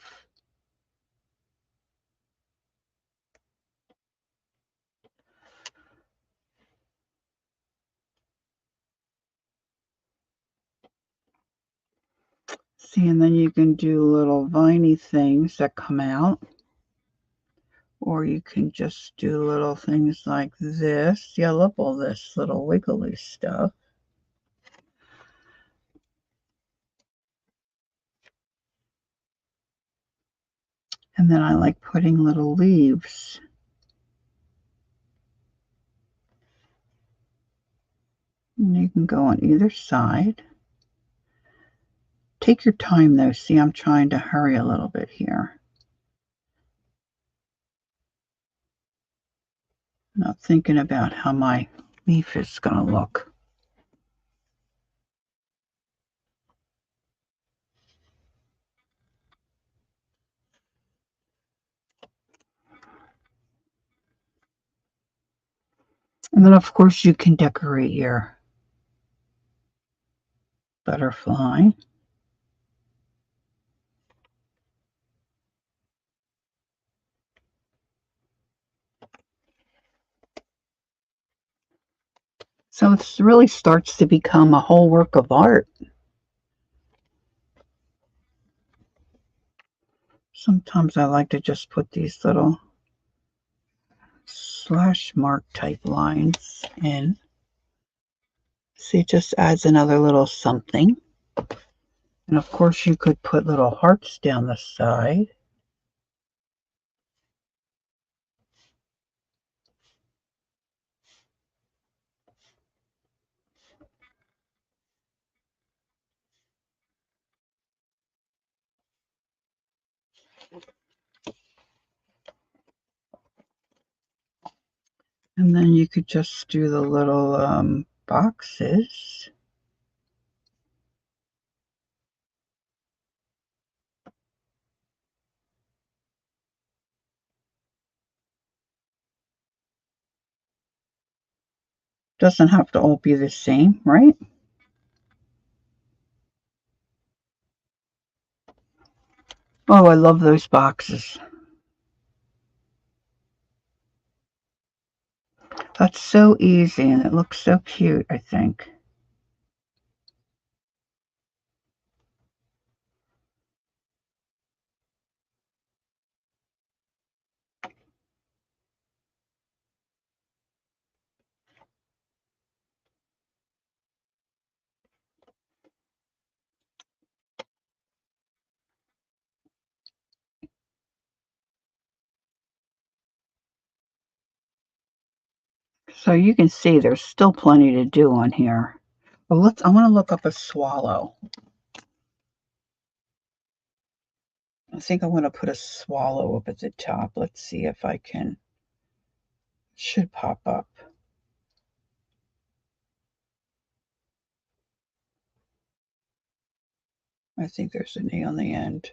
See, and then you can do little viney things that come out. Or you can just do little things like this. See, I love all this little wiggly stuff. And then I like putting little leaves. And you can go on either side. Take your time though. See, I'm trying to hurry a little bit here. Not thinking about how my leaf is going to look. And then, of course, you can decorate your butterfly. So it really starts to become a whole work of art. Sometimes I like to just put these little slash mark type lines in. See, it just adds another little something. And of course, you could put little hearts down the side. And then you could just do the little boxes. Doesn't have to all be the same, right? Oh, I love those boxes. That's so easy and it looks so cute, I think. So you can see there's still plenty to do on here. Well, I want to look up a swallow. I think I want to put a swallow up at the top. Let's see if I can. It should pop up. I think there's an E on the end.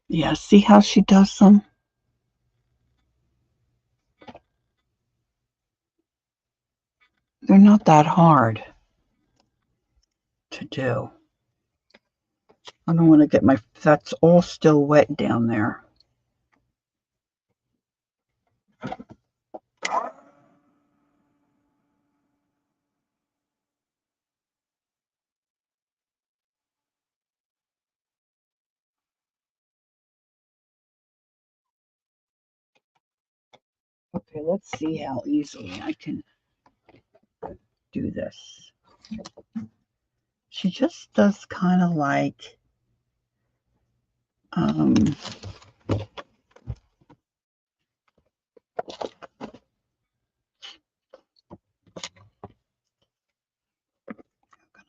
Yeah, see how she does them? They're not that hard to do. I don't want to get my, that's all still wet down there. Okay, let's see how easily I can do this. She just does kind of like, um,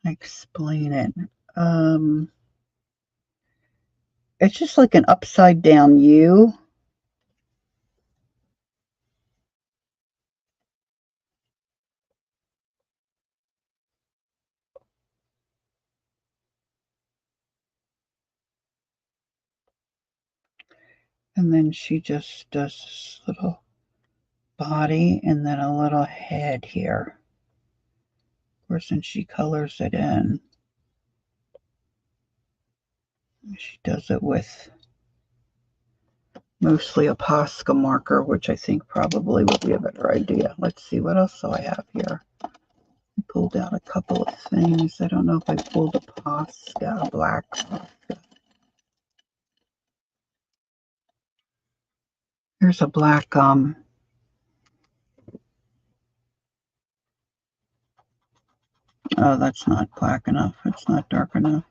explain it. Um, it's just like an upside down U. And then she just does this little body and then a little head here. Of course, and she colors it in. She does it with mostly a Posca marker, which I think probably would be a better idea. Let's see, what else do I have here? I pulled out a couple of things. I don't know if I pulled a Posca, a black Posca. Here's a black, oh, that's not black enough. It's not dark enough.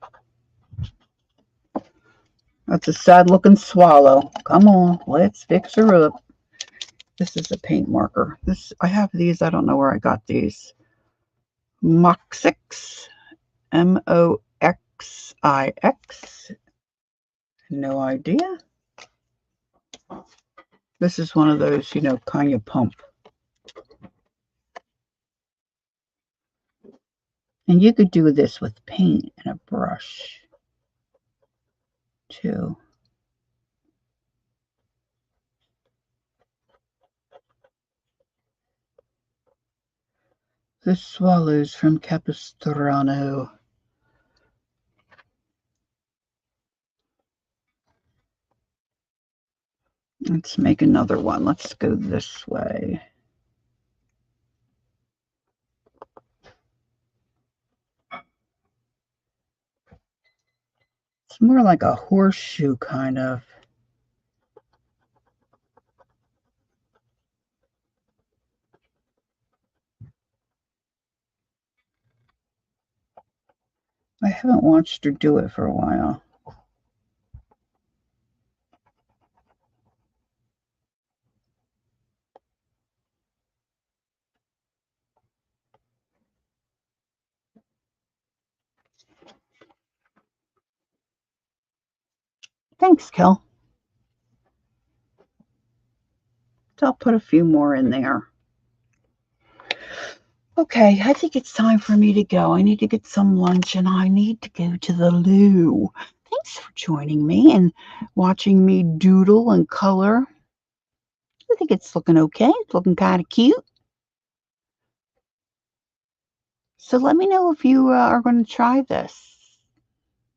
That's a sad looking swallow. Come on, let's fix her up. This is a paint marker. I have these. I don't know where I got these. Moxix, Moxix. No idea. This is one of those, kind of pump. And you could do this with paint and a brush, too. The swallows from Capistrano. Let's make another one. Let's go this way. It's more like a horseshoe, kind of. I haven't watched her do it for a while. Thanks, Kel. I'll put a few more in there. Okay, I think it's time for me to go. I need to get some lunch and I need to go to the loo. Thanks for joining me and watching me doodle and color. I think it's looking okay. It's looking kind of cute. So let me know if you are going to try this.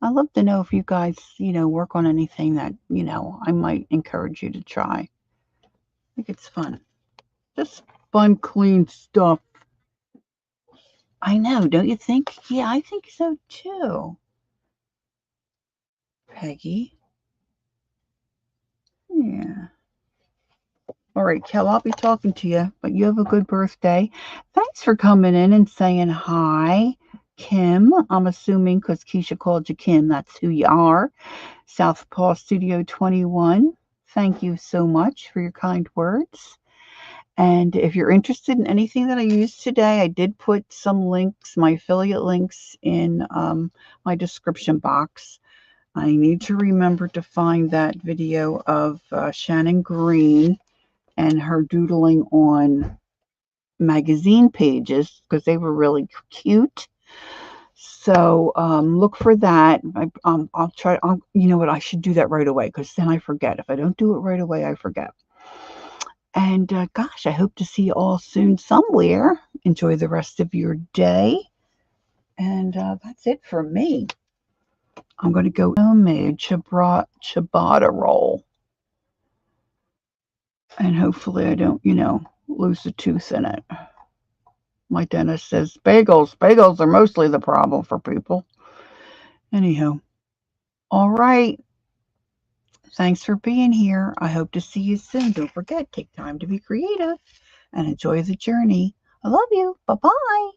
I'd love to know if you guys, work on anything that, I might encourage you to try. I think it's fun. Just fun, clean stuff. I know, don't you think? Yeah, I think so too. Peggy. Yeah. All right, Kel, I'll be talking to you, but you have a good birthday. Thanks for coming in and saying hi. Kim, I'm assuming because Keisha called you Kim, that's who you are. Southpaw Studio 21. Thank you so much for your kind words. And if you're interested in anything that I used today, I did put some links, my affiliate links, in my description box. I need to remember to find that video of Shannon Green and her doodling on magazine pages because they were really cute. So look for that. I'll try. You know what? I should do that right away because then I forget. If I don't do it right away, I forget. And gosh, I hope to see you all soon somewhere. Enjoy the rest of your day. And that's it for me. I'm going to go homemade ciabatta roll. And hopefully I don't, lose a tooth in it. My dentist says bagels are mostly the problem for people. Anyhow, all right. Thanks for being here. I hope to see you soon. Don't forget, take time to be creative and enjoy the journey. I love you. Bye bye.